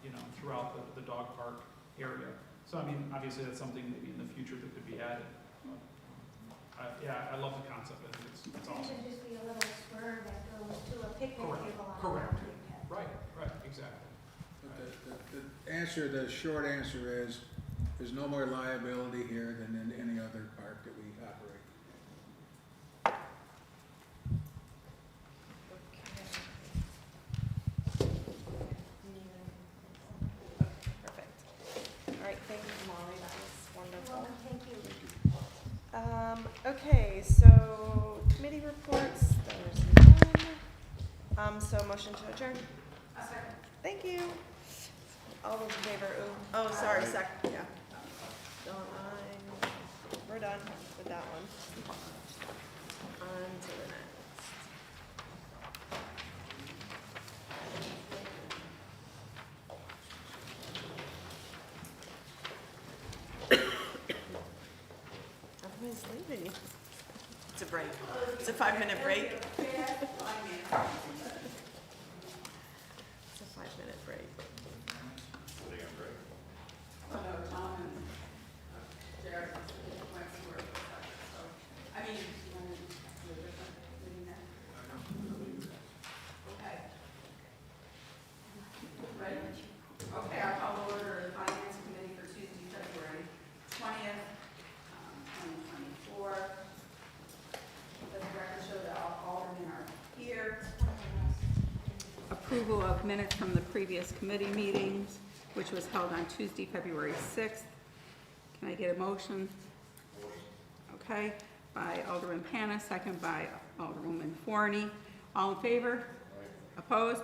you know, throughout the dog park area. So, I mean, obviously that's something maybe in the future that could be added. Yeah, I love the concept. I think it's awesome. It should just be a little square that goes to a picnic Correct, table on the correct. mountain. Right, exactly. But the short answer is, there's no more liability here than in any other park that we operate. Perfect. All right, thank you, Molly, that was Well, wonderful. thank you. Okay, so committee reports, there's none. So motion to adjourn. Thank you. All those in favor, oh, sorry, second, yeah. Dawn, aye. We're done with that one. On to the next. Everybody's leaving. It's a break. It's a 5-minute break. It's a 5-minute break. Oh, no, Tom and Jared went to work, so, I mean, you want to do a different meeting then? Okay. Ready? Okay, I'll call to order the Finance Committee for Tuesday, February 20th, 2024. Let the record show that all aldermen are here. approval of minutes from the previous committee meetings, which was held on Tuesday, February 6th. Can I get a motion? Okay, by Alderman Panis, second by Alderwoman Forney. All in favor? Opposed?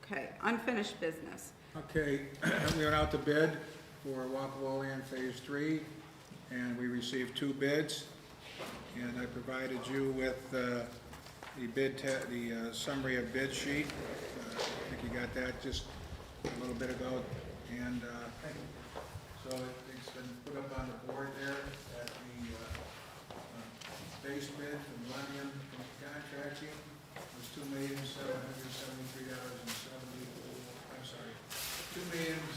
Okay, unfinished business. Okay, we went out to bid for Olean Phase 3, and we received 2 bids. And I provided you with the summary of bid sheet. I think you got that just a little bit ago. And so it's been put up on the board there at the base bid from Millennium Contracting was $2,773,70. I'm sorry, $2,773,740.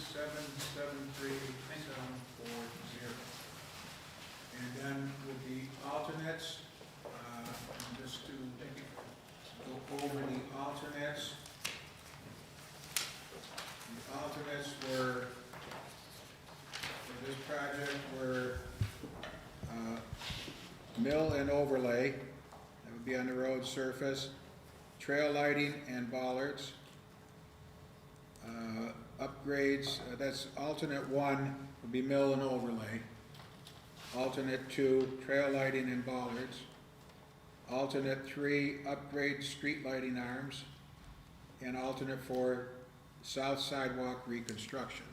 And then with the alternates, just to go over the alternates. The alternates were, for this project, were mill and overlay, that would be on the road surface, trail lighting and bollards. Upgrades, that's alternate 1 would be mill and overlay. Alternate 2, trail lighting and bollards. Alternate 3, upgrade street lighting arms. And alternate 4, south sidewalk reconstruction.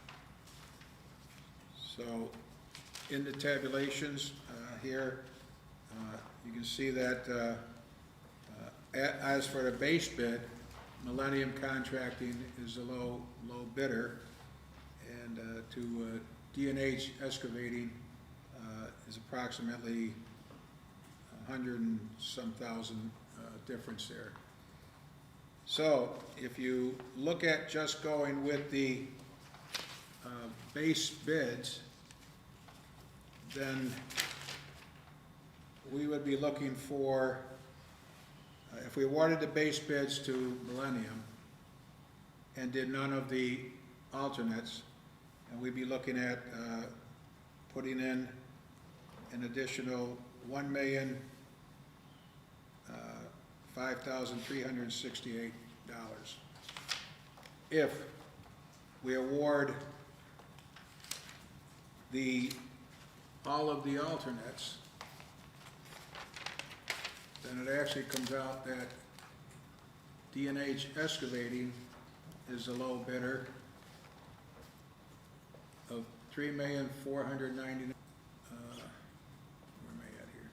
So in the tabulations here, you can see that as for the base bid, Millennium Contracting is the low bidder, and to D&H Excavating is approximately 100 and some thousand difference there. So if you look at just going with the base bids, then we would be looking for, if we awarded the base bids to Millennium and did none of the alternates, and we'd be looking at putting in an additional $1,005,368. If we award all of the alternates, then it actually comes out that D&H Excavating is the low bidder of $3,499,000. Where am I at here?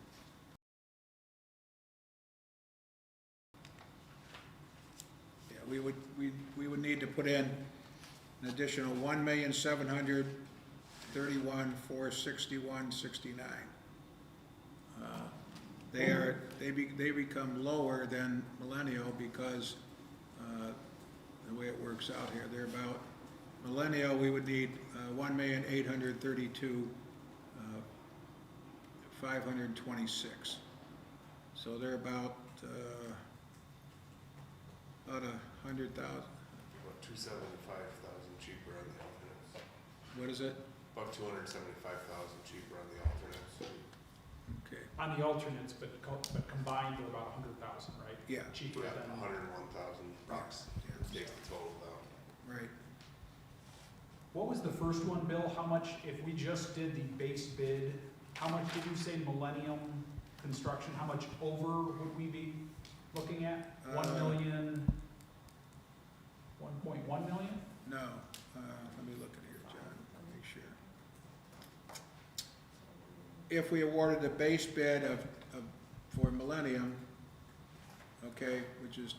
Yeah, we would need to put in an additional $1,731,461.69. They become lower than Millennial because the way it works out here, they're about Millennial. We would need $1,832,526. So they're about 100,000. About 275,000 cheaper on the alternates. What is it? About 275,000 cheaper on the alternates. Okay. On the alternates, but combined they're about 100,000, right? Yeah. Cheaper Yeah, than. 101,000 bucks. Take the total down. Right. What was the first one, Bill? How much, if we just did the base bid, how much did you say Millennium Construction, how much over would we be looking at? 1 million, 1.1 million? No. Let me look at here, John. Let me make sure. If we awarded the base bid for Millennium, okay, which is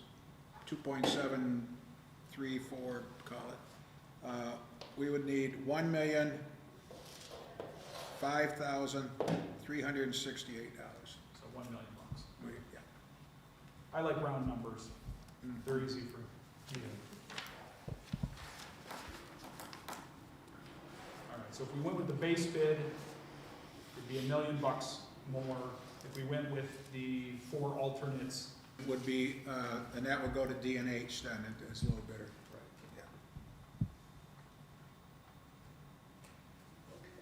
2.734, call it, we would need $1,005,368. So 1 million bucks. Yeah. I like round numbers. They're easy for me. All right, so if we went with the base bid, it'd be $1 million more. If we went with the 4 alternates, Would be, and that would go to D&H then, it's a little better.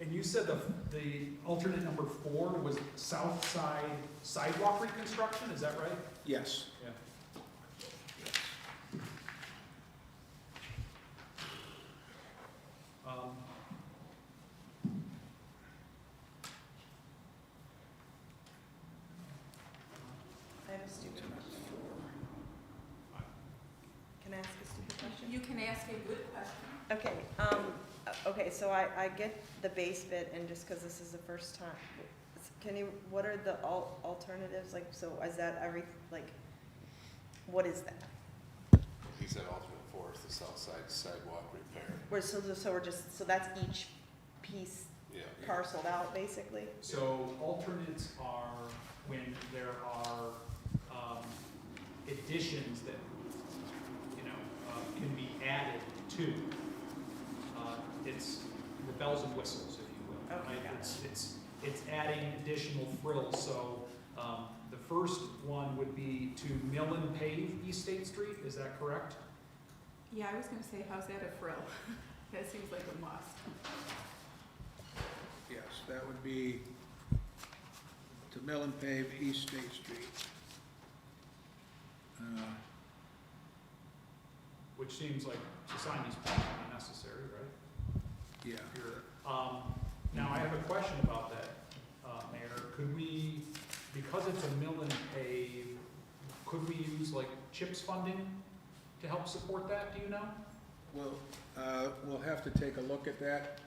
right. And you said the alternate number 4 was south side sidewalk reconstruction, is that right? Yes. Yeah. a stupid question? Can I ask a stupid question? You can ask a good question. Okay, so I get the base bid, and just because this is the first time, what are the alternatives, like, so is that what is that? He said alternate fourth, the south side sidewalk repair. So that's each piece Yeah. parceled out, basically? So alternates are when there are additions that, can be added to. It's the bells and whistles, if you will. Okay, right? got it. It's adding additional frills, so the first one would be to mill and pave East State Street, is that correct? Yeah, I was gonna say, how's that a frill? That seems like a must. Yes, that would be to mill and pave East State Street. Which seems like to sign these plans are unnecessary, right? Yeah, Now, I have a question about that, Mayor. Could we, because it's a mill and pave, could we use like CHIPS funding to help support that, do you know? we'll have to take a look at that,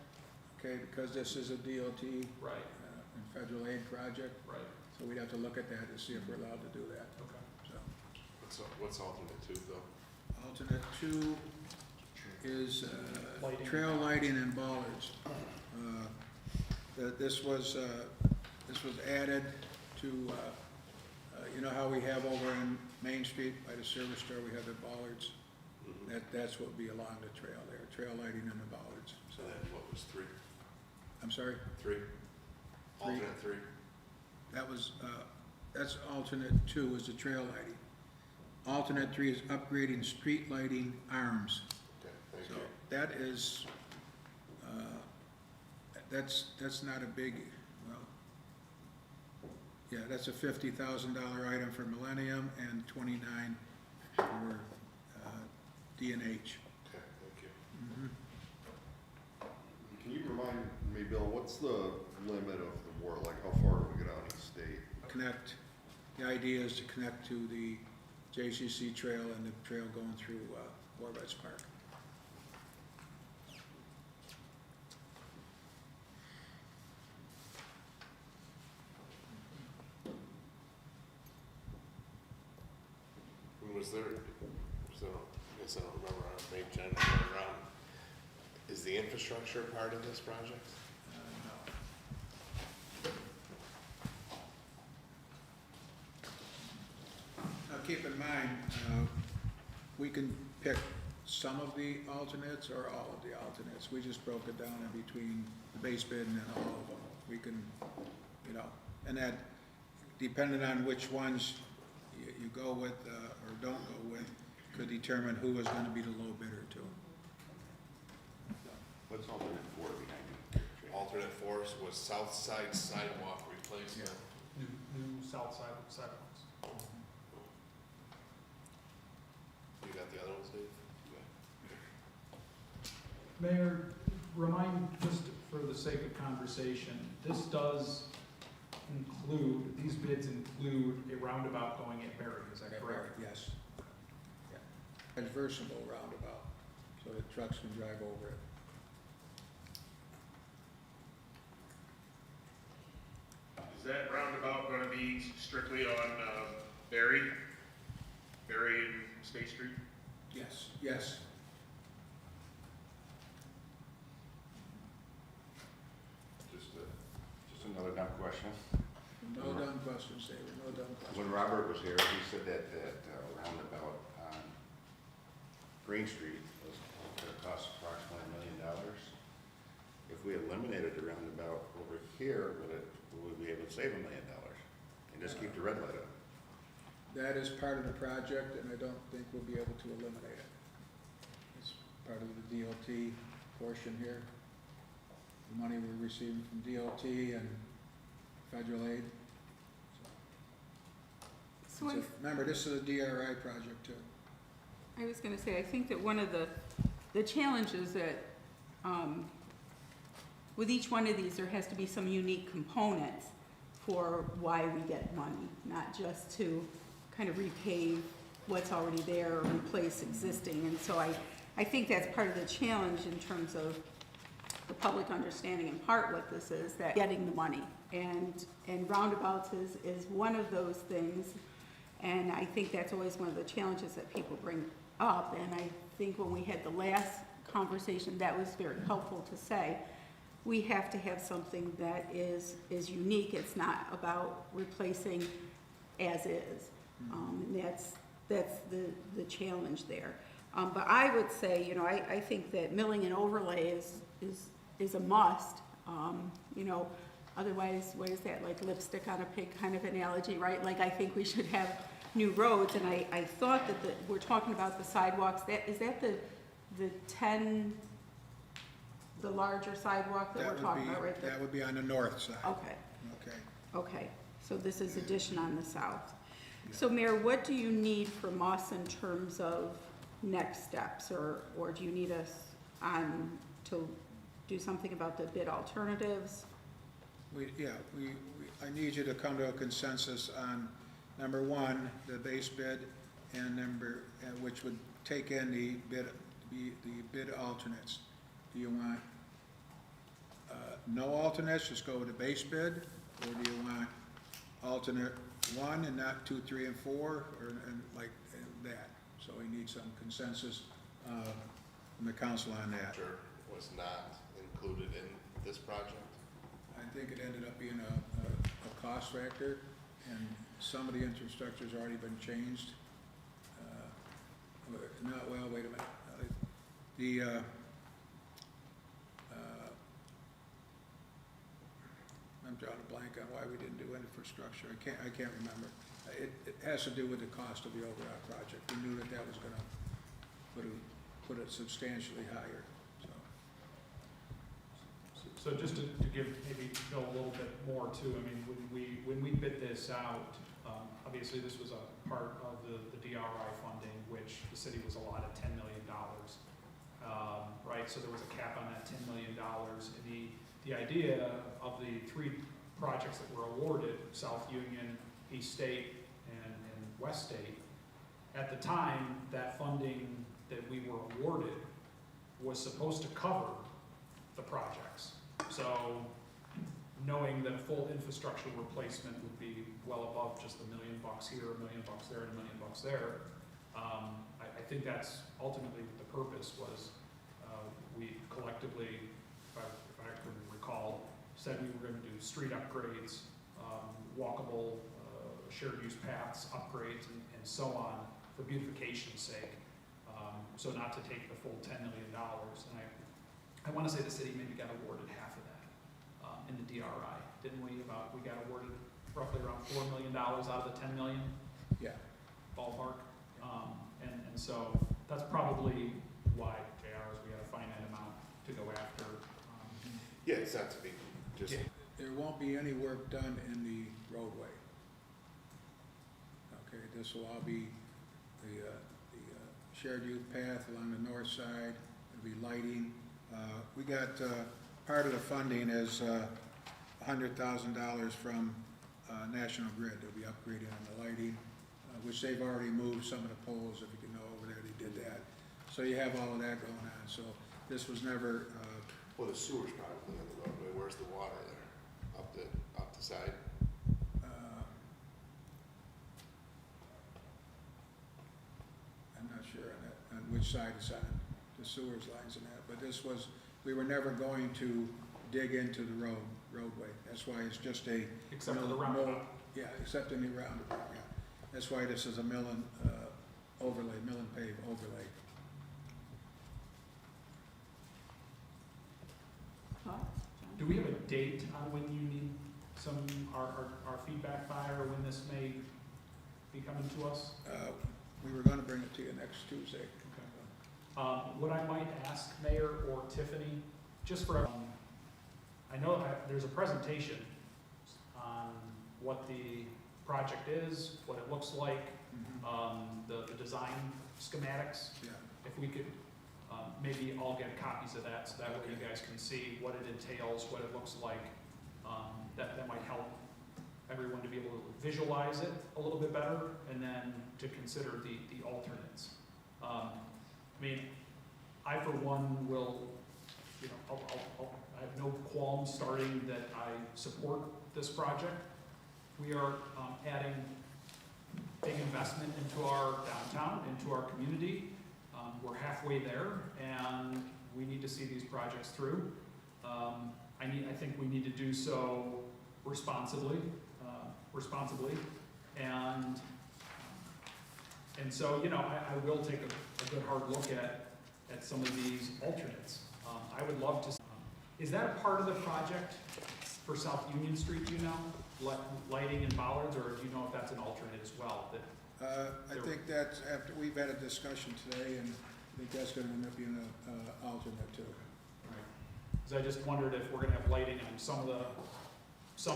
okay, because this is a DOT Right, and federal aid project, right, so we'd have to look at that to see if we're allowed to do that, okay. so. What's alternate two though? Alternate two is Lighting. trail lighting and bollards. This was added to, you know how we have over in Main Street by the service store, we have the bollards? Mm-hmm. That's what would be along the trail there, trail lighting and the bollards. So then what was three? I'm sorry? Three? Alternate three? That was, that's alternate two was the trail lighting. Alternate three is upgrading street lighting arms. Okay, thank So you. that is, that's not a big, well, yeah, that's a $50,000 item for Millennium and 29 for D&H. Okay, thank you. Mhm. Can you remind me, Bill, what's the limit of the war, like how far do we get out of the state? Connect, the idea is to connect to the JCC trail and the trail going through Warbett's Park. When was there, so, I guess I don't remember, maybe Jen, around, is the infrastructure part of this project? No. Now, keep in mind, we can pick some of the alternates or all of the alternates. We just broke it down in between the base bid and then all of them. We can, and that, depending on which ones you go with or don't go with, could determine who is going to be the low bidder too. What's alternate four behind you? Alternate force was south side sidewalk replacement. New south side sidewalks. You got the other ones, Dave? Mayor, remind, just for the sake of conversation, this does include, these bids include a roundabout going at Berry, is that correct? Yes. Yeah. Transversable roundabout, so that trucks can drive over it. Is that roundabout gonna be strictly on, Berry and State Street? Yes, yes. Just another dumb question. No dumb questions, David, no dumb questions. When Robert was here, he said that roundabout on Green Street was gonna cost approximately $1 million. If we eliminated the roundabout over here, would we be able to save $1 million and just keep the red light up? That is part of the project, and I don't think we'll be able to eliminate it. It's part of the DOT portion here. The money we're receiving from DOT and federal aid. So Remember, this is a DRI project too. I was gonna say, I think that one of the challenges that, with each one of these, there has to be some unique components for why we get money, not just to kind of repave what's already there or replace existing. And so I think that's part of the challenge in terms of the public understanding in part what this is, that getting the money. And roundabouts is one of those things. And I think that's always one of the challenges that people bring up. And I think when we had the last conversation, that was very helpful to say. We have to have something that is unique. It's not about replacing as is. And that's the challenge there. But I would say, you know, I think that milling and overlay is a must. You know, otherwise, what is that, like lipstick on a pig kind of analogy, right? Like, I think we should have new roads, and I thought that we're talking about the sidewalks, is that the 10, the larger sidewalk that we're talking about right there? That would be on the north side. Okay, Okay. okay, so this is addition on the south. So Mayor, what do you need from us in terms of next steps, or do you need us to do something about the bid alternatives? I need you to come to a consensus on, number one, the base bid, and which would take in the bid alternates. Do you want no alternates, just go with the base bid, or do you want alternate 1 and not 2, 3, and 4, and that? So we need some consensus from the council on that. Sure, was not included in this project. I think it ended up being a cost factor, and some of the infrastructure's already been changed. Well, wait a minute. I'm drawing a blank on why we didn't do infrastructure. I can't remember. It has to do with the cost of the overall project. We knew that was gonna put it substantially higher, so. So just to give maybe Bill a little bit more too, I mean, when we bid this out, obviously this was a part of the DRI funding, which the city was allotted $10 million, right? So there was a cap on that $10 million. And the idea of the 3 projects that were awarded, South Union, East State, and West State, at the time, that funding that we were awarded was supposed to cover the projects. So knowing that full infrastructure replacement would be well above just $1 million here, $1 million there, and $1 million there, I think that's ultimately what the purpose was. We collectively, if I can recall, said we were going to do street upgrades, walkable, shared use paths, upgrades, and so on for beautification's sake. So not to take the full $10 million. And I want to say the city maybe got awarded half of that in the DRI, didn't we? We got awarded roughly around $4 million out of the $10 million. Yeah. Ballpark. And so that's probably why JR is we got a finite amount to go after. Yeah, it's not to be just. There won't be any work done in the roadway. Okay, this will all be the shared youth path along the north side. It'll be lighting. We got, part of the funding is $100,000 from National Grid. They'll be upgrading on the lighting, which they've already moved some of the poles, if you can know, over there, they did that. So you have all of that going on. So this was never, Well, the sewer's probably on the roadway. Where's the water there? Up the side? I'm not sure on which side it's on, the sewers lines and that, but we were never going to dig into the roadway. That's why it's just a. Except for the roundabout. Yeah, except in the roundabout, yeah. That's why this is a mill and pave overlay. Thoughts? Do we have a date on when you need our feedback by, or when this may be coming to us? We were gonna bring it to you next Tuesday. What I might ask Mayor or Tiffany, just for, I know there's a presentation on what the project is, what it looks like, the design schematics. Yeah, If we could maybe all get copies of that, so that way you guys can see what it entails, what it looks like. That might help everyone to be able to visualize it a little bit better, and then to consider the alternates. I mean, I for one will, you know, I have no qualms starting that I support this project. We are adding big investment into our downtown, into our community. We're halfway there, and we need to see these projects through. I think we need to do so responsibly, and so, you know, I will take a good hard look at some of these alternates. I would love to, is that a part of the project for South Union Street, do you know? Lighting and bollards, or do you know if that's an alternate as well? I think that's, after, we've had a discussion today, and I think that's gonna end up being an alternate too. Because I just wondered if we're gonna have lighting in some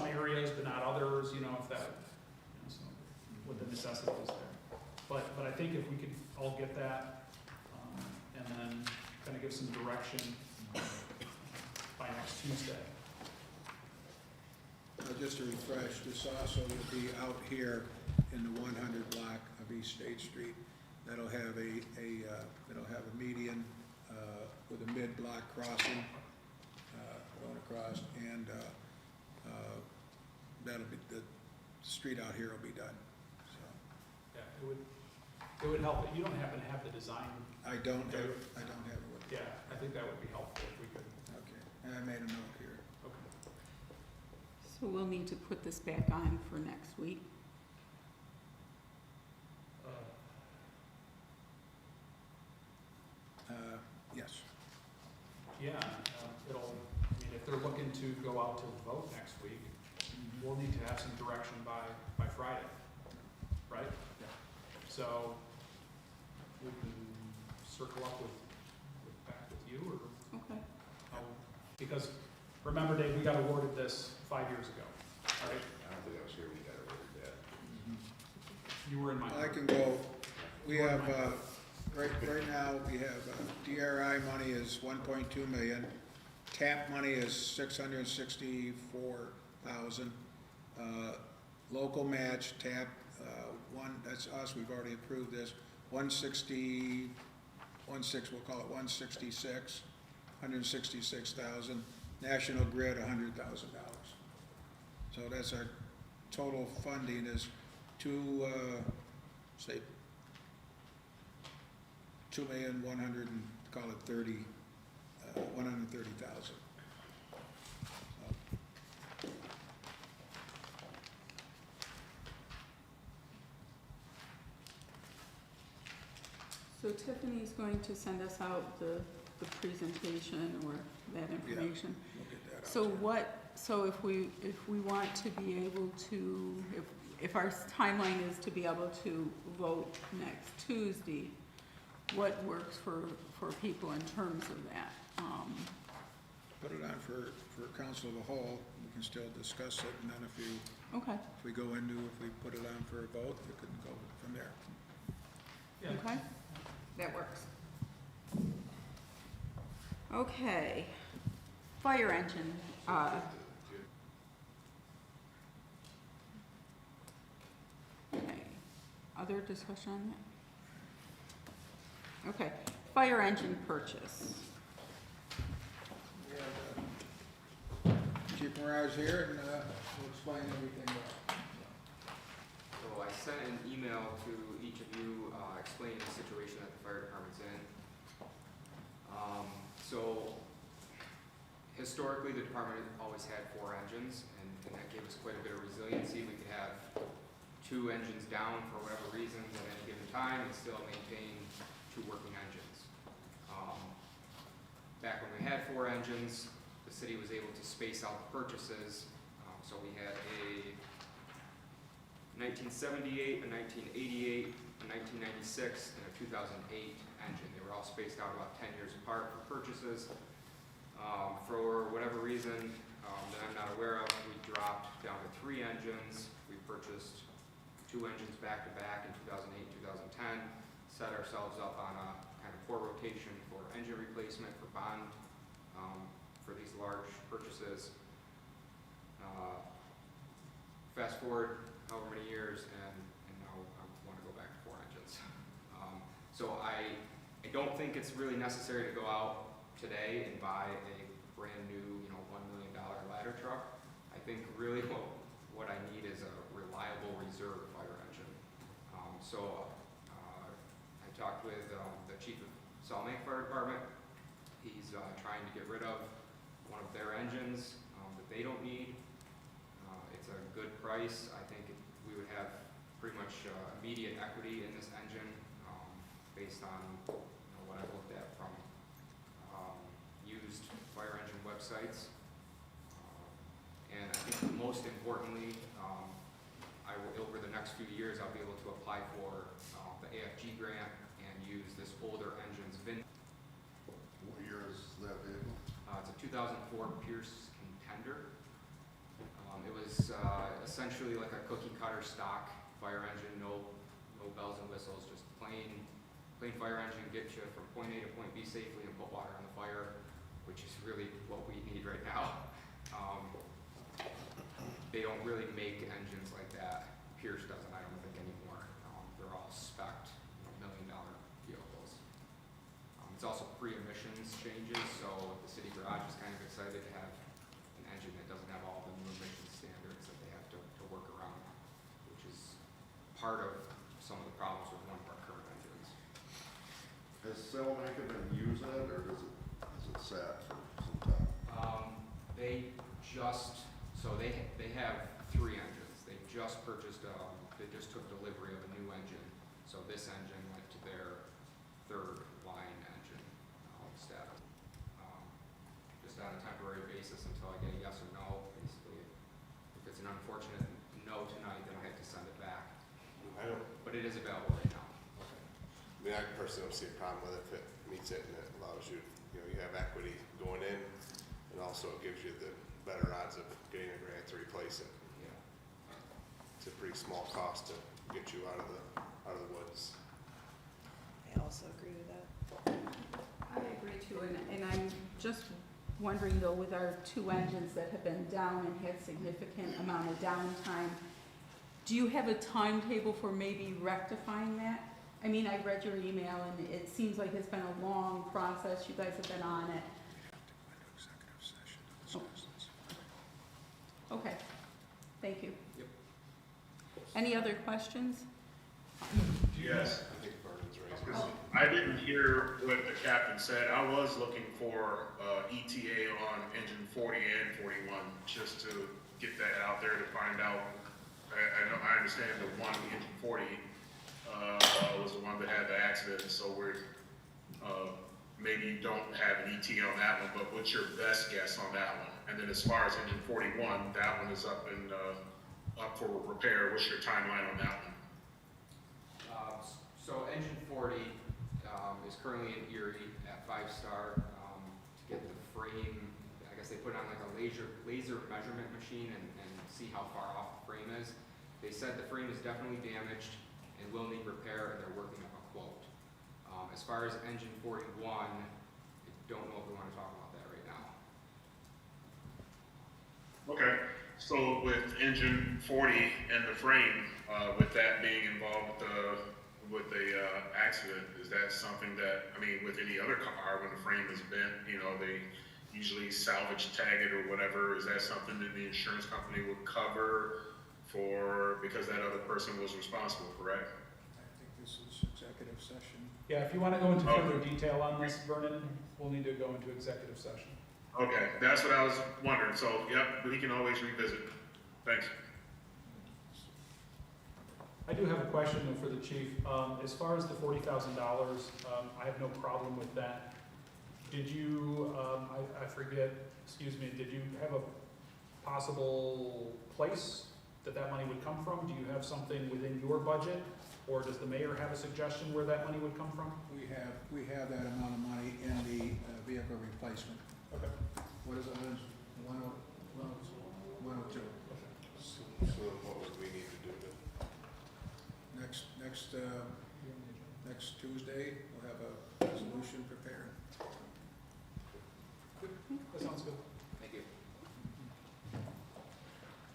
areas, but not others, you know, if that, you know, so what the necessity is there. But I think if we could all get that, and then kind of give some direction by next Tuesday. Just to refresh, this also will be out here in the 100 block of East State Street. That'll have it'll have a median with a mid-block crossing going across, and that'll be, the street out here will be done. So Yeah, it would help, but you don't happen to have the design. I don't have it with me. Yeah, I think that would be helpful if we could. Okay, and I made a note here. Okay. So we'll need to put this back on for next week. Yes. Yeah, if they're looking to go out to vote next week, we'll need to have some direction by Friday, right? Yeah. So we can circle up back with you, or, Okay. because remember, Dave, we got awarded this 5 years ago, right? I don't think I was here, we got it really bad. You were in my. I can go, we have, right now, we have, DRI money is 1.2 million. TAP money is 664,000. Local match, TAP, that's us, we've already approved this, 160, we'll call it 166, 166,000. National Grid, $100,000. So that's our total funding is say, 2,100 and call it 130,000. So Tiffany's going to send us out the presentation or that information. We'll get that out So there. so if we want to be able to, if our timeline is to be able to vote next Tuesday, what works for people in terms of that? Put it on for council of the whole, we can still discuss it, and then if we go into, if we put it on for a vote, we can go from there. Yeah. Okay, that works. Okay, fire engine, okay, other discussion on that? Okay, fire engine purchase. We have Chief Mirage here, and we'll explain everything. So I sent an email to each of you explaining the situation that the fire department's in. So historically, the department always had 4 engines, and that gave us quite a bit of resiliency. We could have 2 engines down for whatever reasons at any given time and still maintain 2 working engines. Back when we had 4 engines, the city was able to space out the purchases. So we had a 1978, a 1988, a 1996, and a 2008 engine. They were all spaced out about 10 years apart for purchases. For whatever reason that I'm not aware of, we dropped down to 3 engines. We purchased 2 engines back to back in 2008, 2010, set ourselves up on a kind of poor rotation for engine replacement for bond for these large purchases. fast forward however many years, and now I want to go back to 4 engines. So I don't think it's really necessary to go out today and buy a brand new, $1 million ladder truck. I think really what I need is a reliable reserve fire engine. I talked with the chief of Salt Lake Fire Department. He's trying to get rid of one of their engines that they don't need. It's a good price. I think we would have pretty much immediate equity in this engine based on what I've looked at from used fire engine websites. And I think most importantly, over the next few years, I'll be able to apply for the AFG grant and use this older engine's VIN. What year is that vehicle? It's a 2004 Pierce Contender. It was essentially like a cookie cutter stock fire engine, no bells and whistles, just plain fire engine, get you from point A to point B safely and put water on the fire, which is really what we need right now. They don't really make engines like that. Pierce doesn't, I don't think, anymore. They're all spec'd, $1 million vehicles. It's also pre-emissions changes, so the city garage is kind of excited to have an engine that doesn't have all the new emissions standards that they have to work around, which is part of some of the problems with one of our current engines. Has Salamaker been using it, or is it sat for some time? They have 3 engines. They just purchased, they just took delivery of a new engine. So this engine went to their 3rd line engine status. Just on a temporary basis until I get a yes or no. Basically, if it's an unfortunate no tonight, then I have to send it back. But it is available right now. I mean, I personally don't see a problem with it if it meets it and it allows you, you have equity going in, and also it gives you the better odds of getting a grant to replace it. Yeah. It's a pretty small cost to get you out of the woods. I also agree with that. I agree too, and I'm just wondering though, with our 2 engines that have been down and had significant amount of downtime, do you have a timetable for maybe rectifying that? I mean, I read your email and it seems like it's been a long process. You guys have been on it. Okay, thank you. Yep. Any other questions? Yes. I think Vernon's raising. I didn't hear what the captain said. I was looking for ETA on engine 40 and 41, just to get that out there to find out. I understand the one, engine 40, was the one that had the accident, so maybe you don't have an ETA on that one, but what's your best guess on that one? And then as far as engine 41, that one is up for repair. What's your timeline on that one? So engine 40 is currently in Erie at 5-star to get the frame. I guess they put on like a laser measurement machine and see how far off the frame is. They said the frame is definitely damaged and will need repair, and they're working up a quote. As far as engine 41, I don't know if we want to talk about that right now. Okay, so with engine 40 and the frame, with that being involved with the accident, is that something that, I mean, with any other car, when the frame is bent, they usually salvage tag it or whatever, is that something that the insurance company would cover because that other person was responsible, correct? I think this is executive session. Yeah, if you want to go into further detail on this, Vernon, we'll need to go into executive session. Okay, that's what I was wondering, so, yep, we can always revisit. Thanks. I do have a question though for the chief. As far as the $40,000, I have no problem with that. Did you, I forget, excuse me, did you have a possible place that money would come from? Do you have something within your budget? Or does the mayor have a suggestion where that money would come from? We have that amount of money in the vehicle replacement. Okay. What is it, 102? So what would we need to do to? Next Tuesday, we'll have a resolution prepared. Good. That sounds good. Thank you. I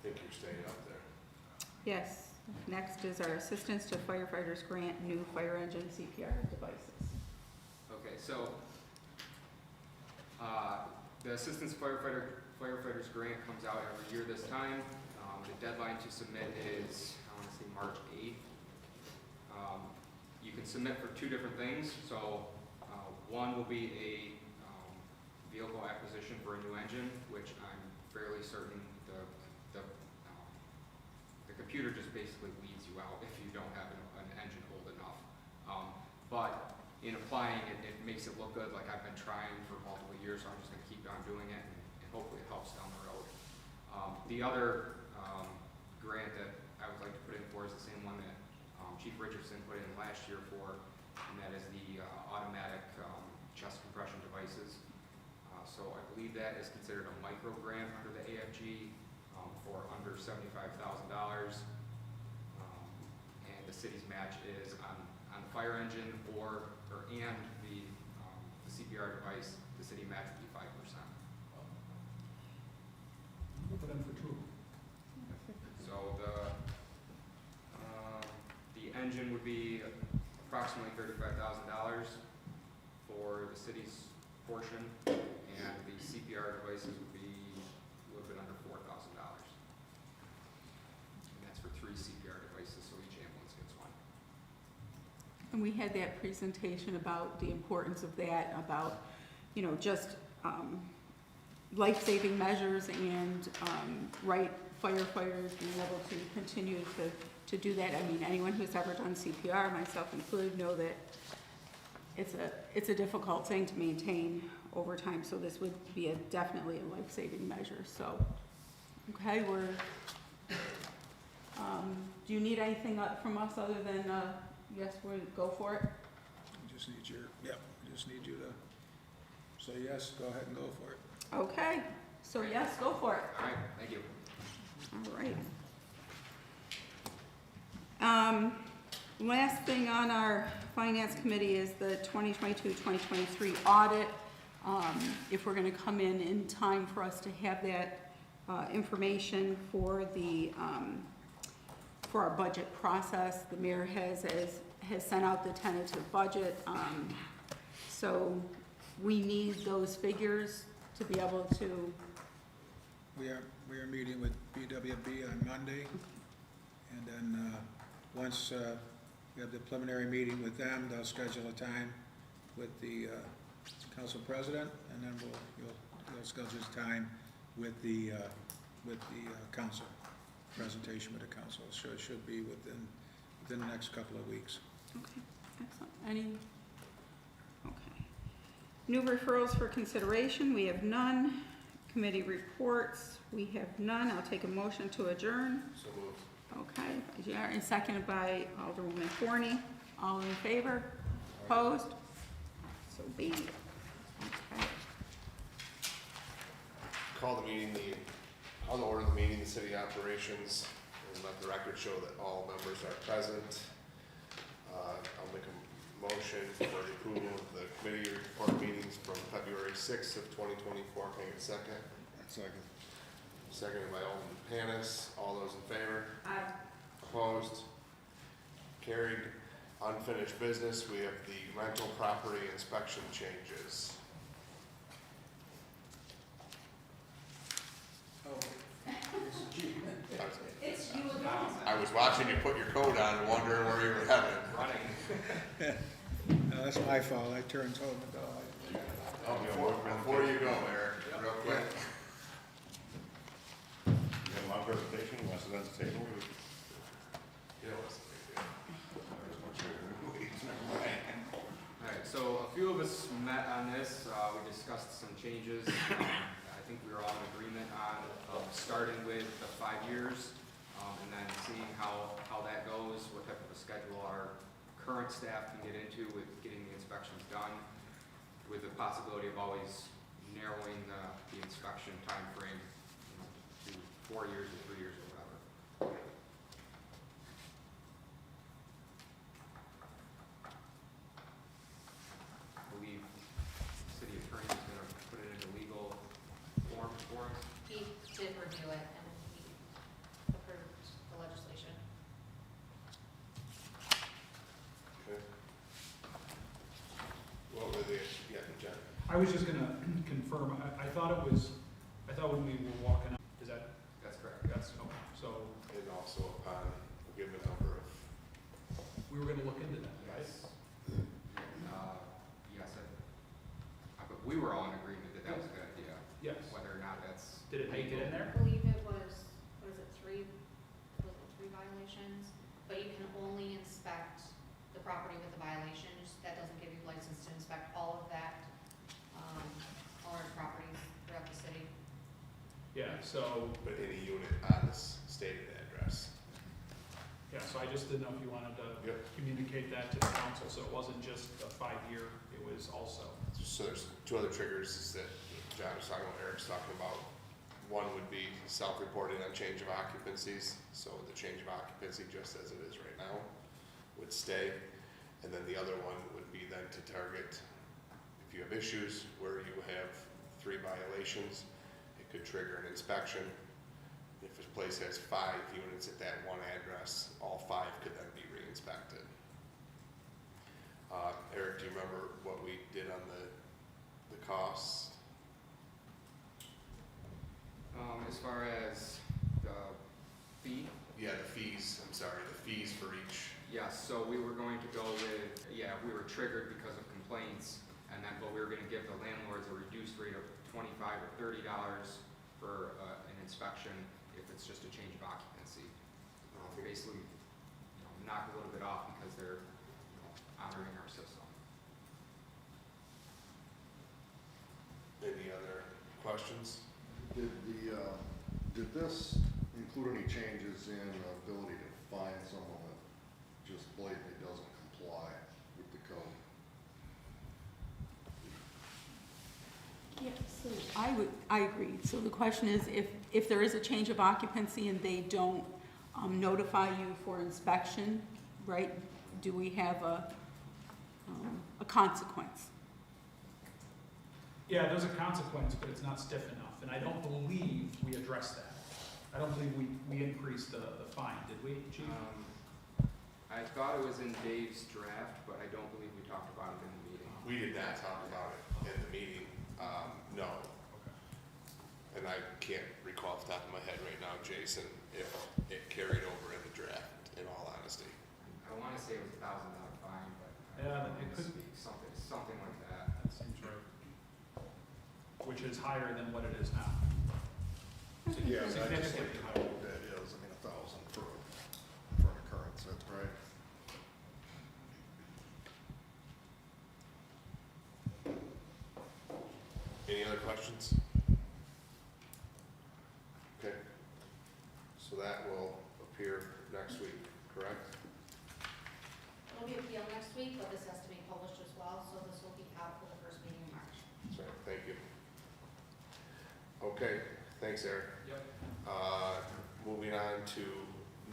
think you're staying up there. Yes. Next is our Assistance to Firefighters Grant, new fire engine CPR devices. Okay, so, the Assistance Firefighters Grant comes out every year this time. The deadline to submit is, I want to say March 8th. You can submit for two different things. So, one will be a vehicle acquisition for a new engine, which I'm fairly certain the computer just basically weeds you out if you don't have an engine old enough. But in applying it, it makes it look good, like I've been trying for multiple years, so I'm just gonna keep on doing it, and hopefully it helps down the road. The other grant that I would like to put in for is the same one that Chief Richardson put in last year for, and that is the automatic chest compression devices. So I believe that is considered a micro grant under the AFG for under $75,000. And the city's match is on the fire engine and the CPR device, the city match would be 5%. We'll put in for two. So the engine would be approximately $35,000 for the city's portion, and the CPR devices would be a little bit under $4,000. And that's for 3 CPR devices, so each ambulance gets one. And we had that presentation about the importance of that, about, just life-saving measures and right firefighters being able to continue to do that. I mean, anyone who's ever done CPR, myself included, know that it's a difficult thing to maintain over time, so this would be definitely a life-saving measure, so. Okay, do you need anything from us other than, yes, we'll go for it? We just need we just need you to say yes, go ahead and go for it. Okay, so yes, go for it. All right, thank you. All right. Last thing on our finance committee is the 2022-2023 audit. If we're gonna come in time for us to have that information for for our budget process, the mayor has sent out the tentative budget. So we need those figures to be able to. We are meeting with BWB on Monday, and then, once, we have the preliminary meeting with them, they'll schedule a time with the, council president, and then you'll schedule a time with the council, presentation with the council. So it should be within the next couple of weeks. Okay, excellent. Okay. New referrals for consideration, we have none. Committee reports, we have none. I'll take a motion to adjourn. So moved. Okay, and seconded by Alderwoman Forney. All in favor? Opposed? So be it. Okay. Call the order of the meeting, the city operations, and let the record show that all members are present. I'll make a motion for the approval of the committee report meetings from February 6th of 2024. Can I get a second? Second. Seconded by Alderman Panis. All those in favor? Aye. Opposed? Carried. Unfinished business, we have the rental property inspection changes. It's you I was watching you put your coat on and wondering where you were headed. Running. No, that's my fault, I turned home and go. Before you go, Eric, real quick. You have my presentation, you want to sit at the table? You know what's the big deal? All right, so a few of us met on this. We discussed some changes. I think we were all in agreement on starting with the 5 years and then seeing how that goes, what type of a schedule our current staff can get into with getting the inspections done, with the possibility of always narrowing the inspection timeframe to 4 years or 3 years or whatever. I believe the city attorney is going to put it into legal form for us. He did review it and he approved the legislation. was just gonna confirm, I thought when we were walking up, is that, That's correct. that's, okay, so And also upon a given number of, we were gonna look into that, right? Yes. Yes, but we were all in agreement that that was a good idea, Yes. whether or not that's. Did it make it in there? I believe it was it three violations? But you can only inspect the property with the violations. That doesn't give you license to inspect all of that, owners' properties throughout the city. Yeah, so, but any unit on this stated address. yeah, so I just didn't know if you wanted to Yep. communicate that to the council, so it wasn't just a 5-year, it was also. So there's two other triggers that John was talking about, Eric's talking about. One would be self-reporting on change of occupancies, so the change of occupancy, just as it is right now, would stay. And then the other one would be then to target, if you have issues where you have 3 violations, it could trigger an inspection. If a place has 5 units at that one address, all 5 could then be re-inspected. Eric, do you remember what we did on the costs? As far as the fee, Yeah, the fees, I'm sorry, the fees for each. yes, so we were going to go with, we were triggered because of complaints, and then, but we were gonna give the landlords a reduced rate of $25 or $30 for an inspection if it's just a change of occupancy. Basically, knock a little bit off because they're honoring our system. Any other questions? Did this include any changes in ability to fine someone that just blatantly doesn't comply with the code? Yeah, so I agree. So the question is, if there is a change of occupancy and they don't notify you for inspection, right, do we have a consequence? Yeah, there's a consequence, but it's not stiff enough, and I don't believe we addressed that. I don't believe we increased the fine, did we, Chief? I thought it was in Dave's draft, but I don't believe we talked about it in the meeting. We did not talk about it in the meeting, no. Okay. And I can't recall off the top of my head right now, Jason, if it carried over in the draft, in all honesty. I wanna say it was $1,000 fine, but. Yeah, it could be. Something like that. That seems right. Which is higher than what it is now. Yeah, I just think Significantly the higher. code that is, 1,000 for an occurrence, that's right. Any other questions? Okay. So that will appear next week, correct? It'll be appealed next week, but this has to be published as well, so this will be out for the first meeting in March. Sorry, thank you. Okay, thanks, Eric. Yep. Moving on to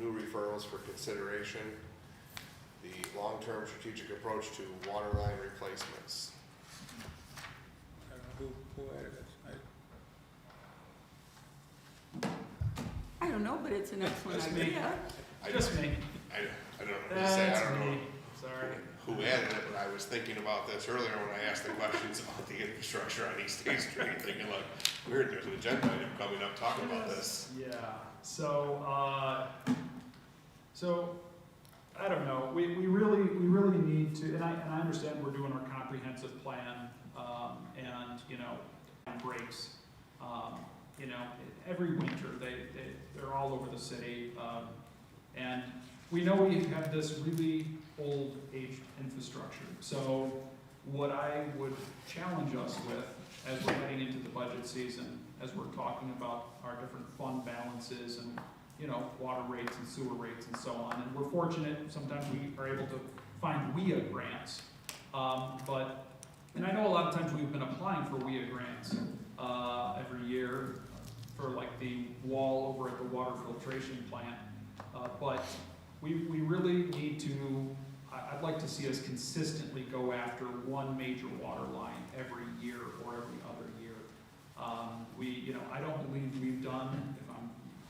new referrals for consideration. The long-term strategic approach to water line replacements. I don't know who added it. I don't know, but it's an excellent That's me. idea. Just me. I don't know what to say, I That's don't know me. Sorry. who added it, but I was thinking about this earlier when I asked the questions about the infrastructure on East State Street, thinking like, weird, there's an agenda item coming up talking about this. Yeah, so, I don't know, we really need to, and I understand we're doing our comprehensive plan, and, breaks, every winter, they're all over the city, and we know we have this really old aged infrastructure, so what I would challenge us with, as we're heading into the budget season, as we're talking about our different fund balances and, water rates and sewer rates and so on. And we're fortunate, sometimes we are able to find WIA grants. And I know a lot of times we've been applying for WIA grants every year for like the wall over at the water filtration plant. But we really need to, I'd like to see us consistently go after one major water line every year or every other year. I don't believe we've done,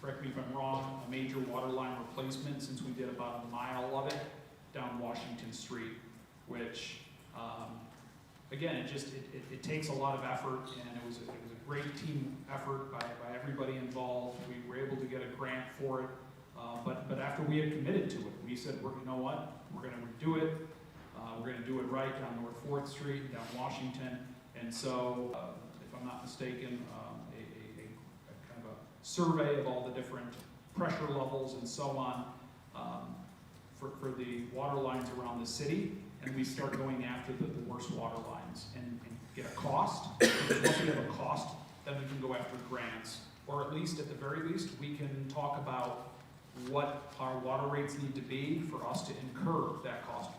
correct me if I'm wrong, a major water line replacement since we did about a mile of it down Washington Street, which again, it takes a lot of effort, and it was a great team effort by everybody involved. We were able to get a grant for it, but after we had committed to it, we said, you know what, we're gonna do it. We're gonna do it right down North 4th Street, down Washington, and so, if I'm not mistaken, a kind of a survey of all the different pressure levels and so on, for the water lines around the city, and we start going after the worst water lines and get a cost. Once we have a cost, then we can go after grants, or at least, at the very least, we can talk about what our water rates need to be for us to incur that cost.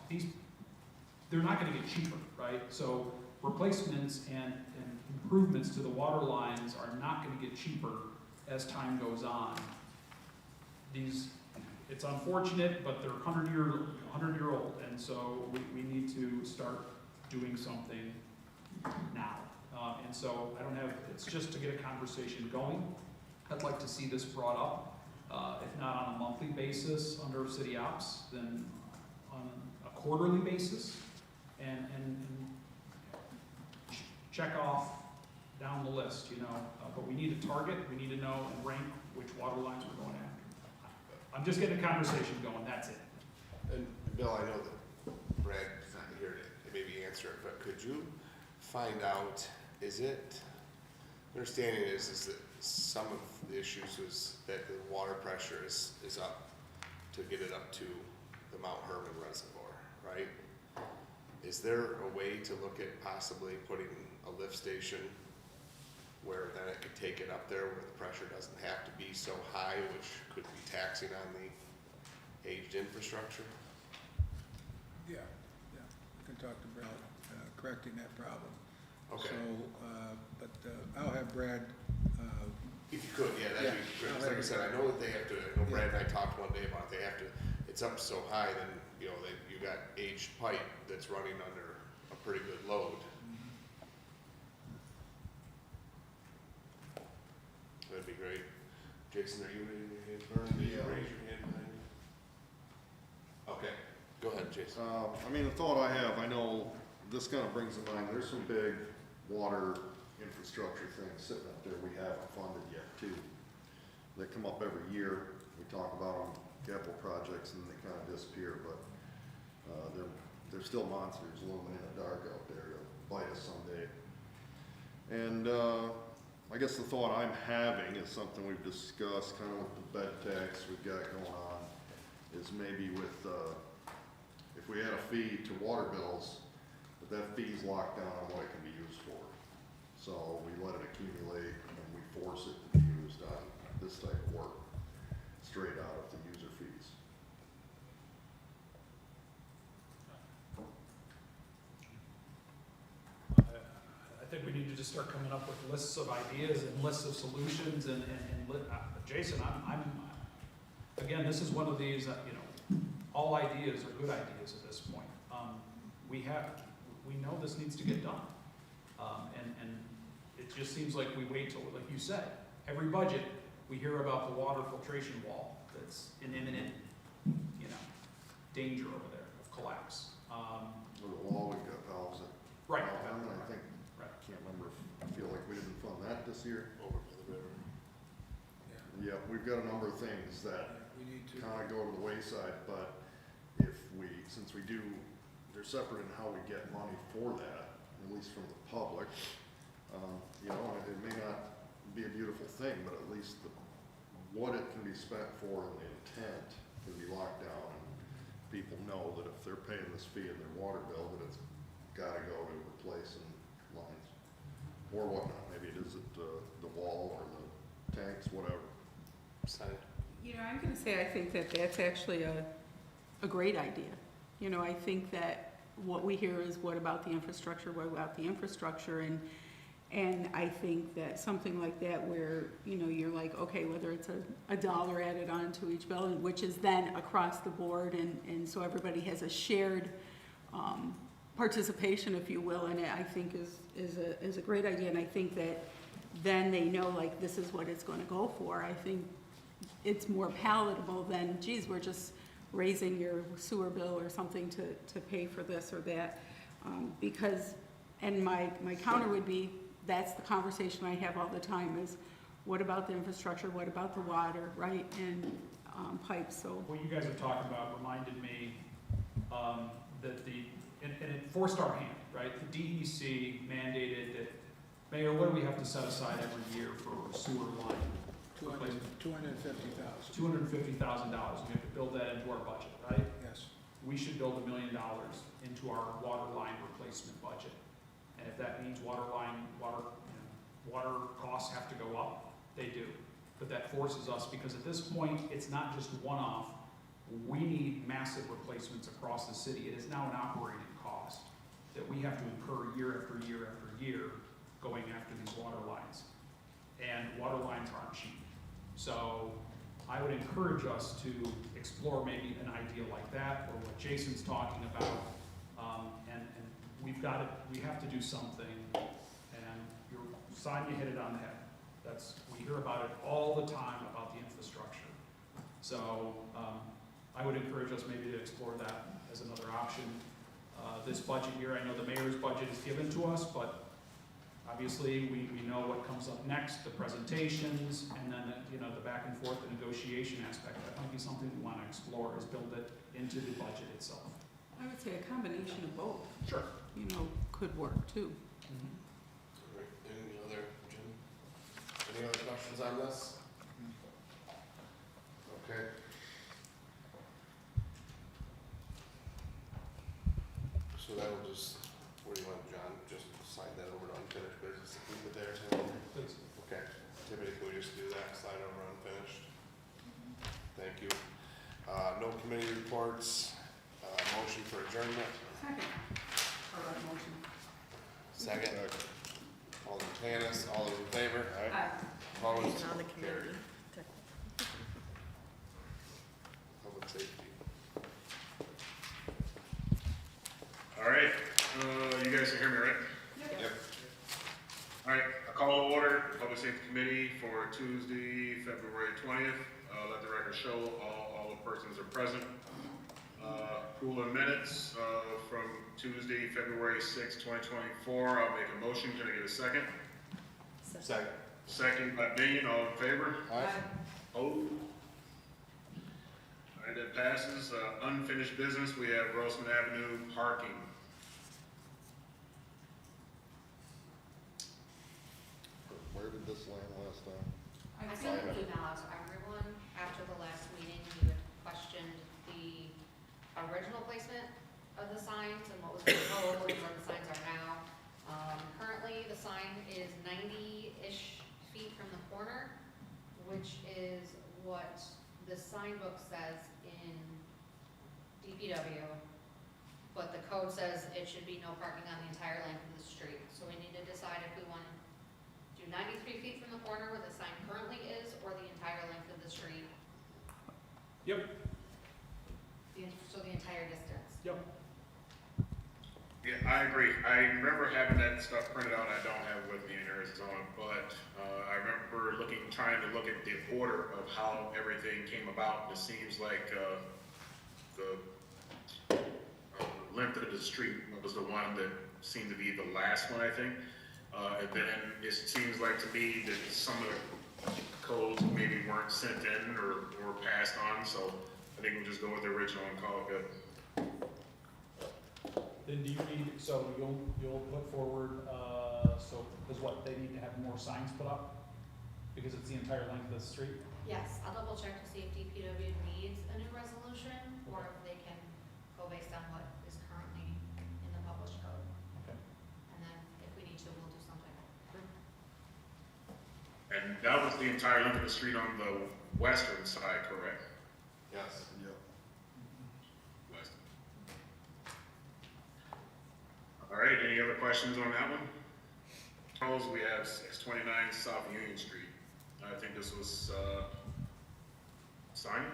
They're not gonna get cheaper, right? So replacements and improvements to the water lines are not gonna get cheaper as time goes on. It's unfortunate, but they're 100-year-old, and so we need to start doing something now. And so it's just to get a conversation going. I'd like to see this brought up, if not on a monthly basis under city ops, then on a quarterly basis, and check off down the list, but we need a target, we need to know and rank which water lines we're going after. I'm just getting a conversation going, that's it. And Bill, I know that Brad's not here to maybe answer it, but could you find out, understanding is that some of the issues is that the water pressure is up to get it up to the Mount Herman Reservoir, right? Is there a way to look at possibly putting a lift station where then it could take it up there where the pressure doesn't have to be so high, which could be taxing on the aged infrastructure? Yeah, we can talk to Brad, correcting that problem. Okay. So, but I'll have Brad, If you could, yeah, that'd be great. 'Cause like I said, I know that they have to, I know Brad and I talked one day about it, it's up so high, then, you got aged pipe that's running under a pretty good load. That'd be great. Jason, are you ready to hit burn? Yeah. Raise your hand behind you. Okay, go ahead, Jason. The thought I have, I know this kind of brings to mind, there's some big water infrastructure things sitting up there we haven't funded yet too. They come up every year, we talk about them, capital projects, and they kind of disappear, but they're still monsters looming in the dark out there to bite us someday. And I guess the thought I'm having is something we've discussed kind of with the bed tax we've got going on, is maybe with, if we had a fee to water bills, but that fee's locked down on what it can be used for. So we let it accumulate and we force it to be used on this type of work, straight out of the user fees. I think we need to just start coming up with lists of ideas and lists of solutions, and Jason, again, this is one of these, all ideas are good ideas at this point. We know this needs to get done. And it just seems like we wait till, like you said, every budget, we hear about the water filtration wall that's in imminent, danger over there of collapse. The wall, we've got valves at Right. Olean, I think, Right. I can't remember, I feel like we didn't fund that this year. Over by the river. Yeah, we've got a number of things that we need to, kind of go to the wayside, but since we do, they're separate in how we get money for that, at least from the public. It may not be a beautiful thing, but at least what it can be spent for and the intent can be locked down. And people know that if they're paying this fee in their water bill, that it's gotta go to replacing lines or whatnot. Maybe it is at the wall or the tanks, whatever. Side. I'm gonna say, I think that that's actually a great idea. I think that what we hear is, what about the infrastructure, and I think that something like that where, you're like, okay, whether it's a dollar added on to each bill, which is then across the board, and so everybody has a shared participation, if you will, and it, I think is a great idea, and I think that then they know, like, this is what it's gonna go for. I think it's more palatable than, geez, we're just raising your sewer bill or something to pay for this or that, because And my counter would be, that's the conversation I have all the time is, what about the infrastructure, what about the water, right, and pipes, so. What you guys are talking about reminded me that and it forced our hand, right? The DEC mandated that, Mayor, what do we have to set aside every year for sewer line replacement? $250,000, $250,000. We have to build that into our budget, right? yes. We should build $1 million into our water line replacement budget. And if that means water costs have to go up, they do. But that forces us, because at this point, it's not just one-off. We need massive replacements across the city. It is now an operating cost that we have to incur year after year after year going after these water lines. And water lines aren't cheap. So I would encourage us to explore maybe an idea like that, or what Jason's talking about. And we have to do something. And Sonia hit it on the head. We hear about it all the time about the infrastructure. So I would encourage us maybe to explore that as another option. This budget year, I know the mayor's budget is given to us, but obviously we know what comes up next, the presentations, and then the back and forth, the negotiation aspect. That might be something we want to explore, is build it into the budget itself. I would say a combination of both, Sure. Could work too. All right, any other, Jim? Any other questions on this? Okay. So that will just, what do you want, John, just slide that over to unfinished business, and leave it there, Tim? Please. Okay, typically we just do that, slide over unfinished. Thank you. No committee reports, motion for adjournment, Second. Or a motion. second. Alderman Tanis, all those in favor? Aye. Opposed? On the Carried. committee. Public safety. All right, you guys can hear me, right? Yep. All right, I call to order Public Safety Committee for Tuesday, February 20th. Let the record show all the persons are present. Approval of minutes from Tuesday, February 6th, 2024. I'll make a motion. Can I get a second? Second. Second by Binion. All in favor? Aye. Oh. All right, that passes. Unfinished business, we have Grossman Avenue parking. Where did this land last time? I sent an email out to everyone after the last meeting. You had questioned the original placement of the signs and what was proposed and where the signs are now. Currently, the sign is 90-ish feet from the corner, which is what the sign book says in DPW. But the code says it should be no parking on the entire length of the street. So we need to decide if we want to do 93 feet from the corner where the sign currently is, or the entire length of the street. Yep. So the entire distance. Yep. Yeah, I agree. I remember having that stuff printed out. I don't have it with me in Arizona, but I remember trying to look at the order of how everything came about. It seems like the length of the street was the one that seemed to be the last one, I think. And then it seems like to me that some of the codes maybe weren't sent in or passed on, so I think we'll just go with the original and call it good. Then do you need, so you'll put forward, because what, they need to have more signs put up? Because it's the entire length of the street? Yes, I'll double check to see if DPW needs a new resolution, or if they can go based on what is currently in the published code. Okay. And then if we need to, we'll do something. And that was the entire length of the street on the western side, correct? Yes. Yep. West. All right, any other questions on that one? Opposed, we have 629 South Union Street. I think this was, signed?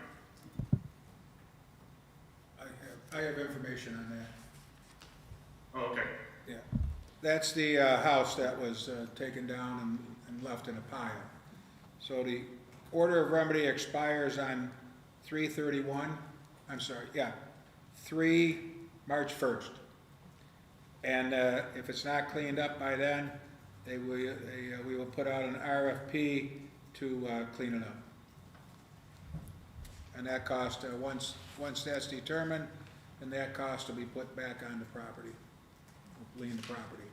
I have information on that. Oh, okay. Yeah, that's the house that was taken down and left in a pile. So the order of remedy expires on 3/31, I'm sorry, yeah, March 1st. And if it's not cleaned up by then, we will put out an RFP to clean it up. And that cost, once that's determined, then that cost will be put back on the property, lien the property.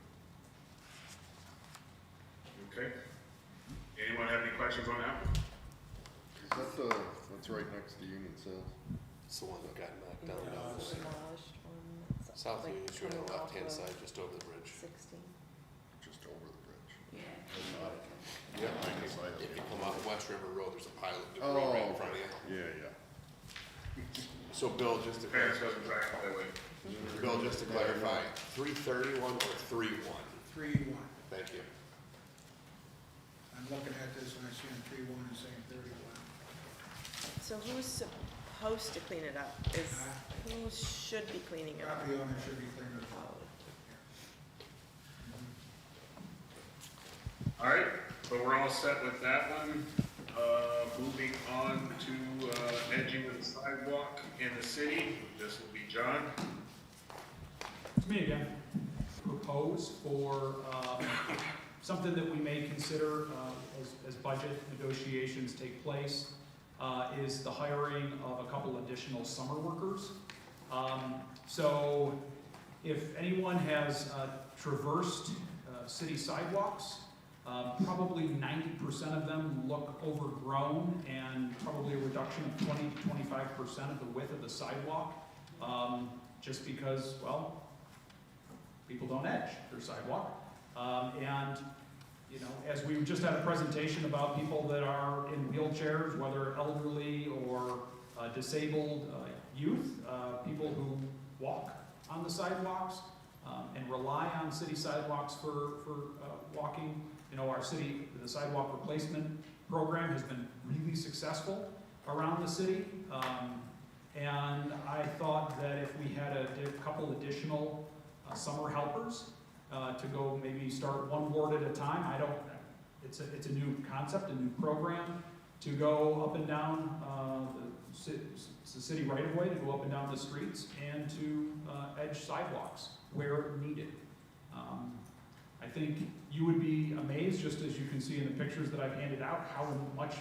Okay. Anyone have any questions on that? That's right next to Union Sales. It's the one that got knocked down Yeah, down it's there. demolished one. It's South like Union Street on the coming off left-hand of side, just over the bridge. 16. Just over the bridge. Yeah. Yeah, if you come off West River Road, there's a pile of debris right in front of you. Yeah, yeah. So Bill, just to Parents clarify, doesn't track that way. Bill, just to clarify, 331 or 31? 3-1. Thank you. I'm looking at this and I see 3-1 and saying 31. So who's supposed to clean it up? Who should be cleaning it up? Property owner should be cleaning it up. All right, so we're all set with that one. Moving on to edging of the sidewalk in the city. This will be John. It's me again. Propose for something that we may consider as budget negotiations take place is the hiring of a couple additional summer workers. So if anyone has traversed city sidewalks, probably 90% of them look overgrown and probably a reduction of 20 to 25% of the width of the sidewalk, just because, well, people don't edge their sidewalk. And, you know, as we just had a presentation about people that are in wheelchairs, whether elderly or disabled youth, people who walk on the sidewalks and rely on city sidewalks for walking. You know, the sidewalk replacement program has been really successful around the city. And I thought that if we had a couple additional summer helpers to go maybe start one ward at a time, it's a new concept, a new program, to go up and down the city right of way, to go up and down the streets and to edge sidewalks where needed. I think you would be amazed, just as you can see in the pictures that I've handed out, how much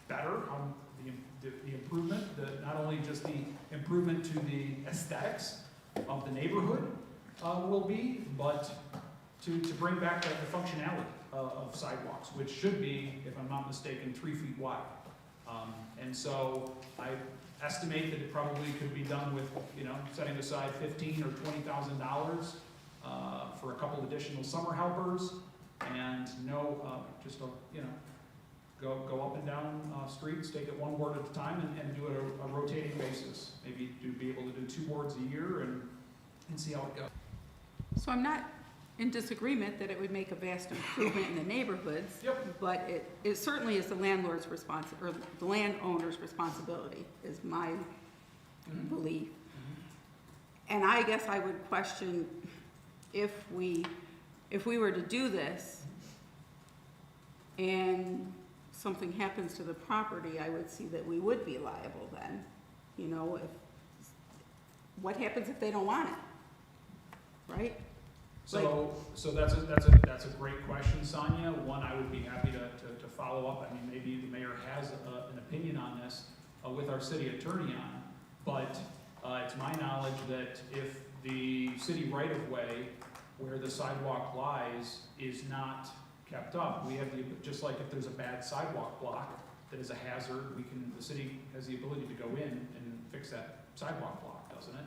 better, how the improvement, not only just the improvement to the aesthetics of the neighborhood will be, but to bring back the functionality of sidewalks, which should be, if I'm not mistaken, 3 feet wide. And so I estimate that it probably could be done with, you know, setting aside $15,000 or $20,000 for a couple additional summer helpers, and go up and down streets, take it one ward at a time, and do it a rotating basis. Maybe to be able to do 2 wards a year and see how it goes. So I'm not in disagreement that it would make a vast improvement in the neighborhoods. Yep. But it certainly is the landlord's or the landowner's responsibility, is my belief. And I guess I would question if we were to do this and something happens to the property, I would see that we would be liable then. You know, what happens if they don't want it, right? So that's a great question, Sonia. One, I would be happy to follow up. I mean, maybe the mayor has an opinion on this with our city attorney on, but it's my knowledge that if the city right-of-way where the sidewalk lies is not kept up, we have just like if there's a bad sidewalk block that is a hazard, the city has the ability to go in and fix that sidewalk block, doesn't it?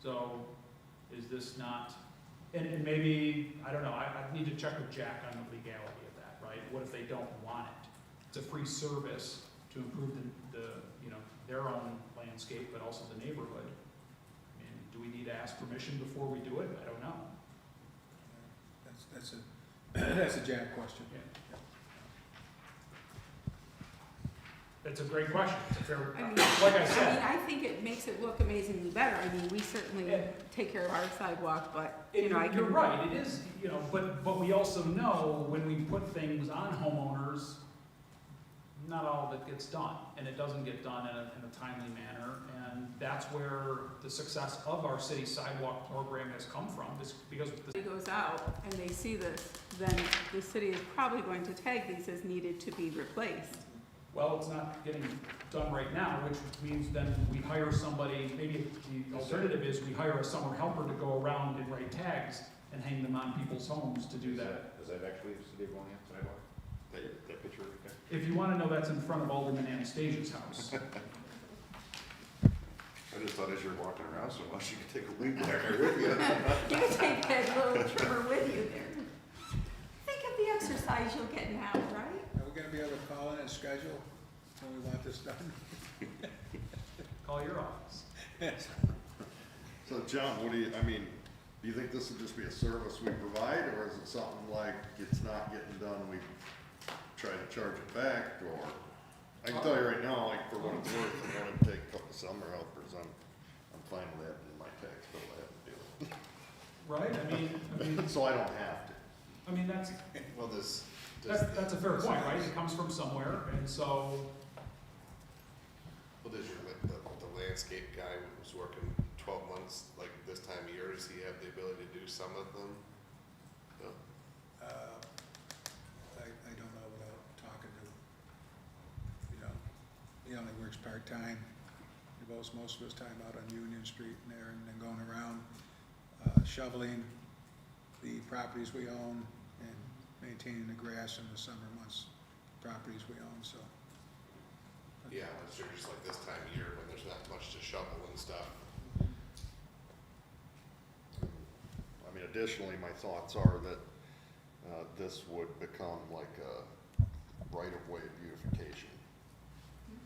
So is this not, and maybe, I don't know, I need to check with Jack on the legality of that, right? What if they don't want it? It's a free service to improve their own landscape, but also the neighborhood. I mean, do we need to ask permission before we do it? I don't know. That's a Jack question. Yeah. It's a great question. It's a fair, like I said. I think it makes it look amazingly better. I mean, we certainly take care of our sidewalk, but, you know, I can. You're right, it is, but we also know when we put things on homeowners, not all of it gets done, and it doesn't get done in a timely manner, and that's where the success of our city sidewalk program has come from, is because It goes out and they see this, then the city is probably going to tag these as needed to be replaced. well, it's not getting done right now, which means then we hire somebody, maybe the alternative is we hire a summer helper to go around and write tags and hang them on people's homes to do that. Is that actually the city of Olean sidewalk? That picture right there? If you wanna know, that's in front of Alderman Anastasia's house. I just thought as you're walking around so much, you could take a weed whacker with you. You take that little trimmer with you there. Think of the exercise you'll get now, right? Are we gonna be able to call in and schedule when we want this done? Call your office. So John, what do you think this would just be a service we provide, or is it something like it's not getting done, we try to charge it back, or? I can tell you right now, like, for what it's worth, I'm gonna take a couple summer helpers, I'm fine with that in my tax bill, I have to do it. Right, I mean, So I don't have to. I mean, that's Does a fair point, right? It comes from somewhere, and so, the landscape guy who's working 12 months, like this time of year, does he have the ability to do some of them? No? I don't know without talking to, he only works part-time. He devotes most of his time out on Union Street and there, and then going around shoveling the properties we own and maintaining the grass in the summer months, properties we own, so. Yeah, it's just like this time of year when there's not much to shovel and stuff. I mean, additionally, my thoughts are that, this would become like a right-of-way beautification.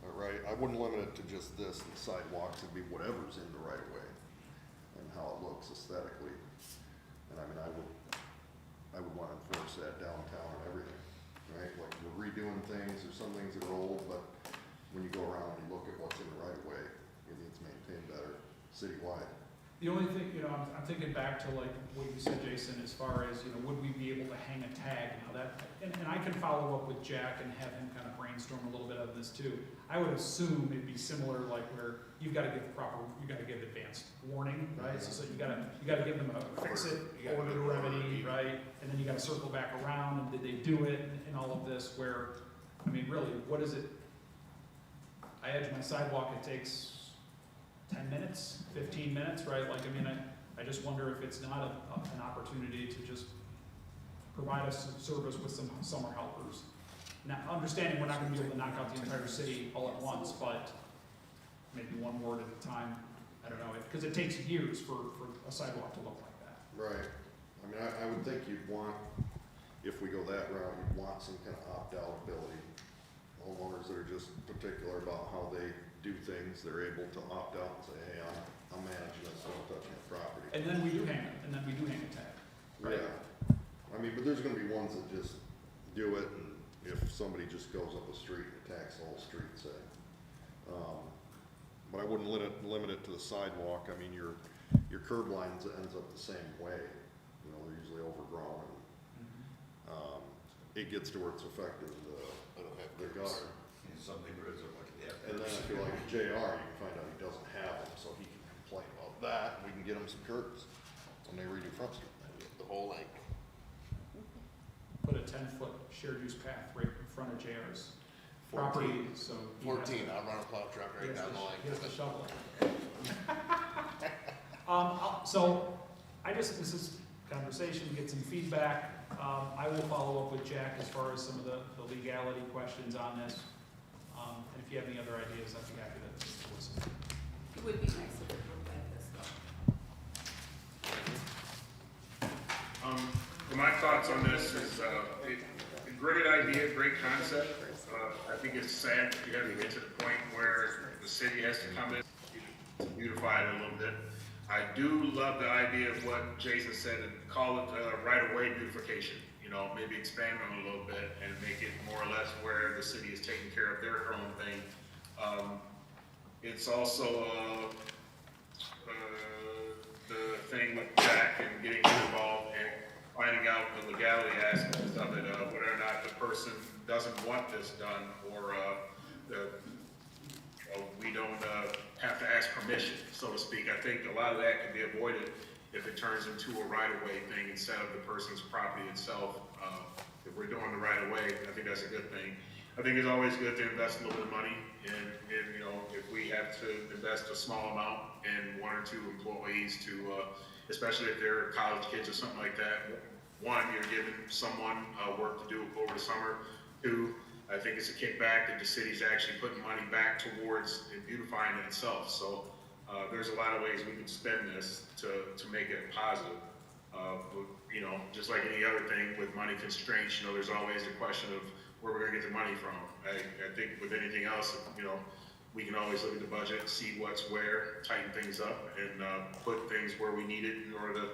All right, I wouldn't limit it to just this and sidewalks, it'd be whatever's in the right-of-way and how it looks aesthetically. And I mean, I would want to enforce that downtown and everything, right? Like, we're redoing things, there's some things that are old, but when you go around and you look at what's in the right-of-way, it needs maintained better citywide. the only thing, I'm thinking back to like what you said, Jason, as far as, would we be able to hang a tag? Now that, and I can follow up with Jack and have him kind of brainstorm a little bit of this too. I would assume it'd be similar, like where you've got to give advanced warning, right? So you gotta give them a fix it, order to remedy, right? And then you gotta circle back around, and did they do it, and all of this, where, I mean, really, what is it? I edge my sidewalk, it takes 10 minutes, 15 minutes, right? Like, I mean, I just wonder if it's not an opportunity to just provide us some service with some summer helpers. Now, understanding we're not gonna be able to knock out the entire city all at once, but maybe one ward at a time, I don't know, because it takes years for a sidewalk to look like that. Right. I mean, I would think you'd want, if we go that route, you'd want some kind of opt-out ability. Homeowners that are just particular about how they do things, they're able to opt out and say, hey, I'm managing this, don't touch my property. And then we do hang a tag. Right. Yeah. I mean, but there's gonna be ones that just do it, and if somebody just goes up a street and attacks the whole street, say. But I wouldn't limit it to the sidewalk. I mean, your curb lines ends up the same way. They're usually overgrown, and, it gets to where it's affecting the gutter. In some neighborhoods are like, And then if you're like JR, you can find out he doesn't have them, so he can complain about that, and we can get him some curbs when they redo Front Street. The whole length. Put a 10-foot shared use path right in front of JR's property, so. he has to- 14, I'll run a plow truck he right has down to- the line. He has to shovel it. So, this is conversation, get some feedback. I will follow up with Jack as far as some of the legality questions on this. And if you have any other ideas, I'd be happy to listen. It would be nice if it looked like this though. My thoughts on this is, a great idea, great concept. I think it's sad that you have to get to the point where the city has to come in to beautify it a little bit. I do love the idea of what Jason said, and call it right-of-way beautification. Maybe expand on it a little bit and make it more or less where the city is taking care of their own thing. It's also the thing with Jack and getting involved, and finding out the legality aspects of it, whether or not the person doesn't want this done, or, we don't, have to ask permission, so to speak. I think a lot of that can be avoided if it turns into a right-of-way thing instead of the person's property itself. If we're doing the right-of-way, I think that's a good thing. I think it's always good to invest a little bit of money, and, you know, if we have to invest a small amount in 1 or 2 employees to, especially if they're college kids or something like that, one, you're giving someone work to do over the summer. 2, I think it's a kickback that the city's actually putting money back towards beautifying it itself. So there's a lot of ways we can spend this to make it positive. You know, just like any other thing with money constraints, you know, there's always a question of where we're gonna get the money from. I think with anything else, you know, we can always look at the budget, see what's where, tighten things up, and put things where we need it in order to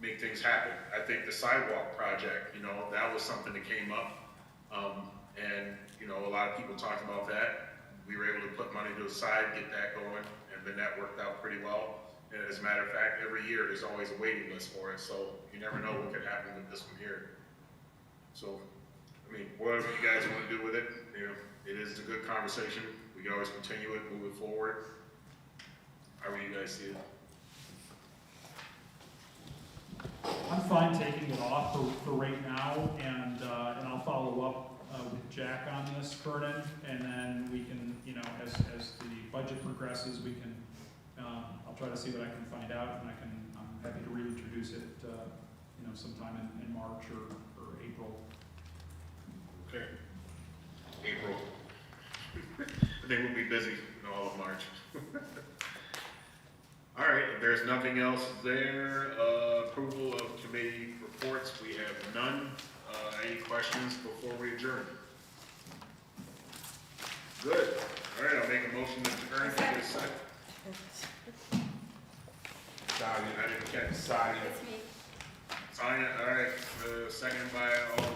make things happen. I think the sidewalk project, you know, that was something that came up, and, you know, a lot of people talked about that. We were able to put money to the side, get that going, and then that worked out pretty well. And as a matter of fact, every year there's always a waiting list for it, so you never know what could happen with this one here. So, I mean, whatever you guys want to do with it, you know, it is a good conversation. We can always continue it, move it forward. However you guys see it. I'm fine taking it off for right now, and I'll follow up with Jack on this, Vernon, and then we can, you know, as the budget progresses, we can, I'll try to see what I can find out, and I'm happy to reintroduce it, you know, sometime in March or April. Okay. April. I think we'll be busy in all of March. All right, if there's nothing else there, approval of committee reports, we have none. Any questions before we adjourn? Good. All right, I'll make a motion to adjourn. Give it a second. I didn't catch. It's me. Sonia, all right, second by all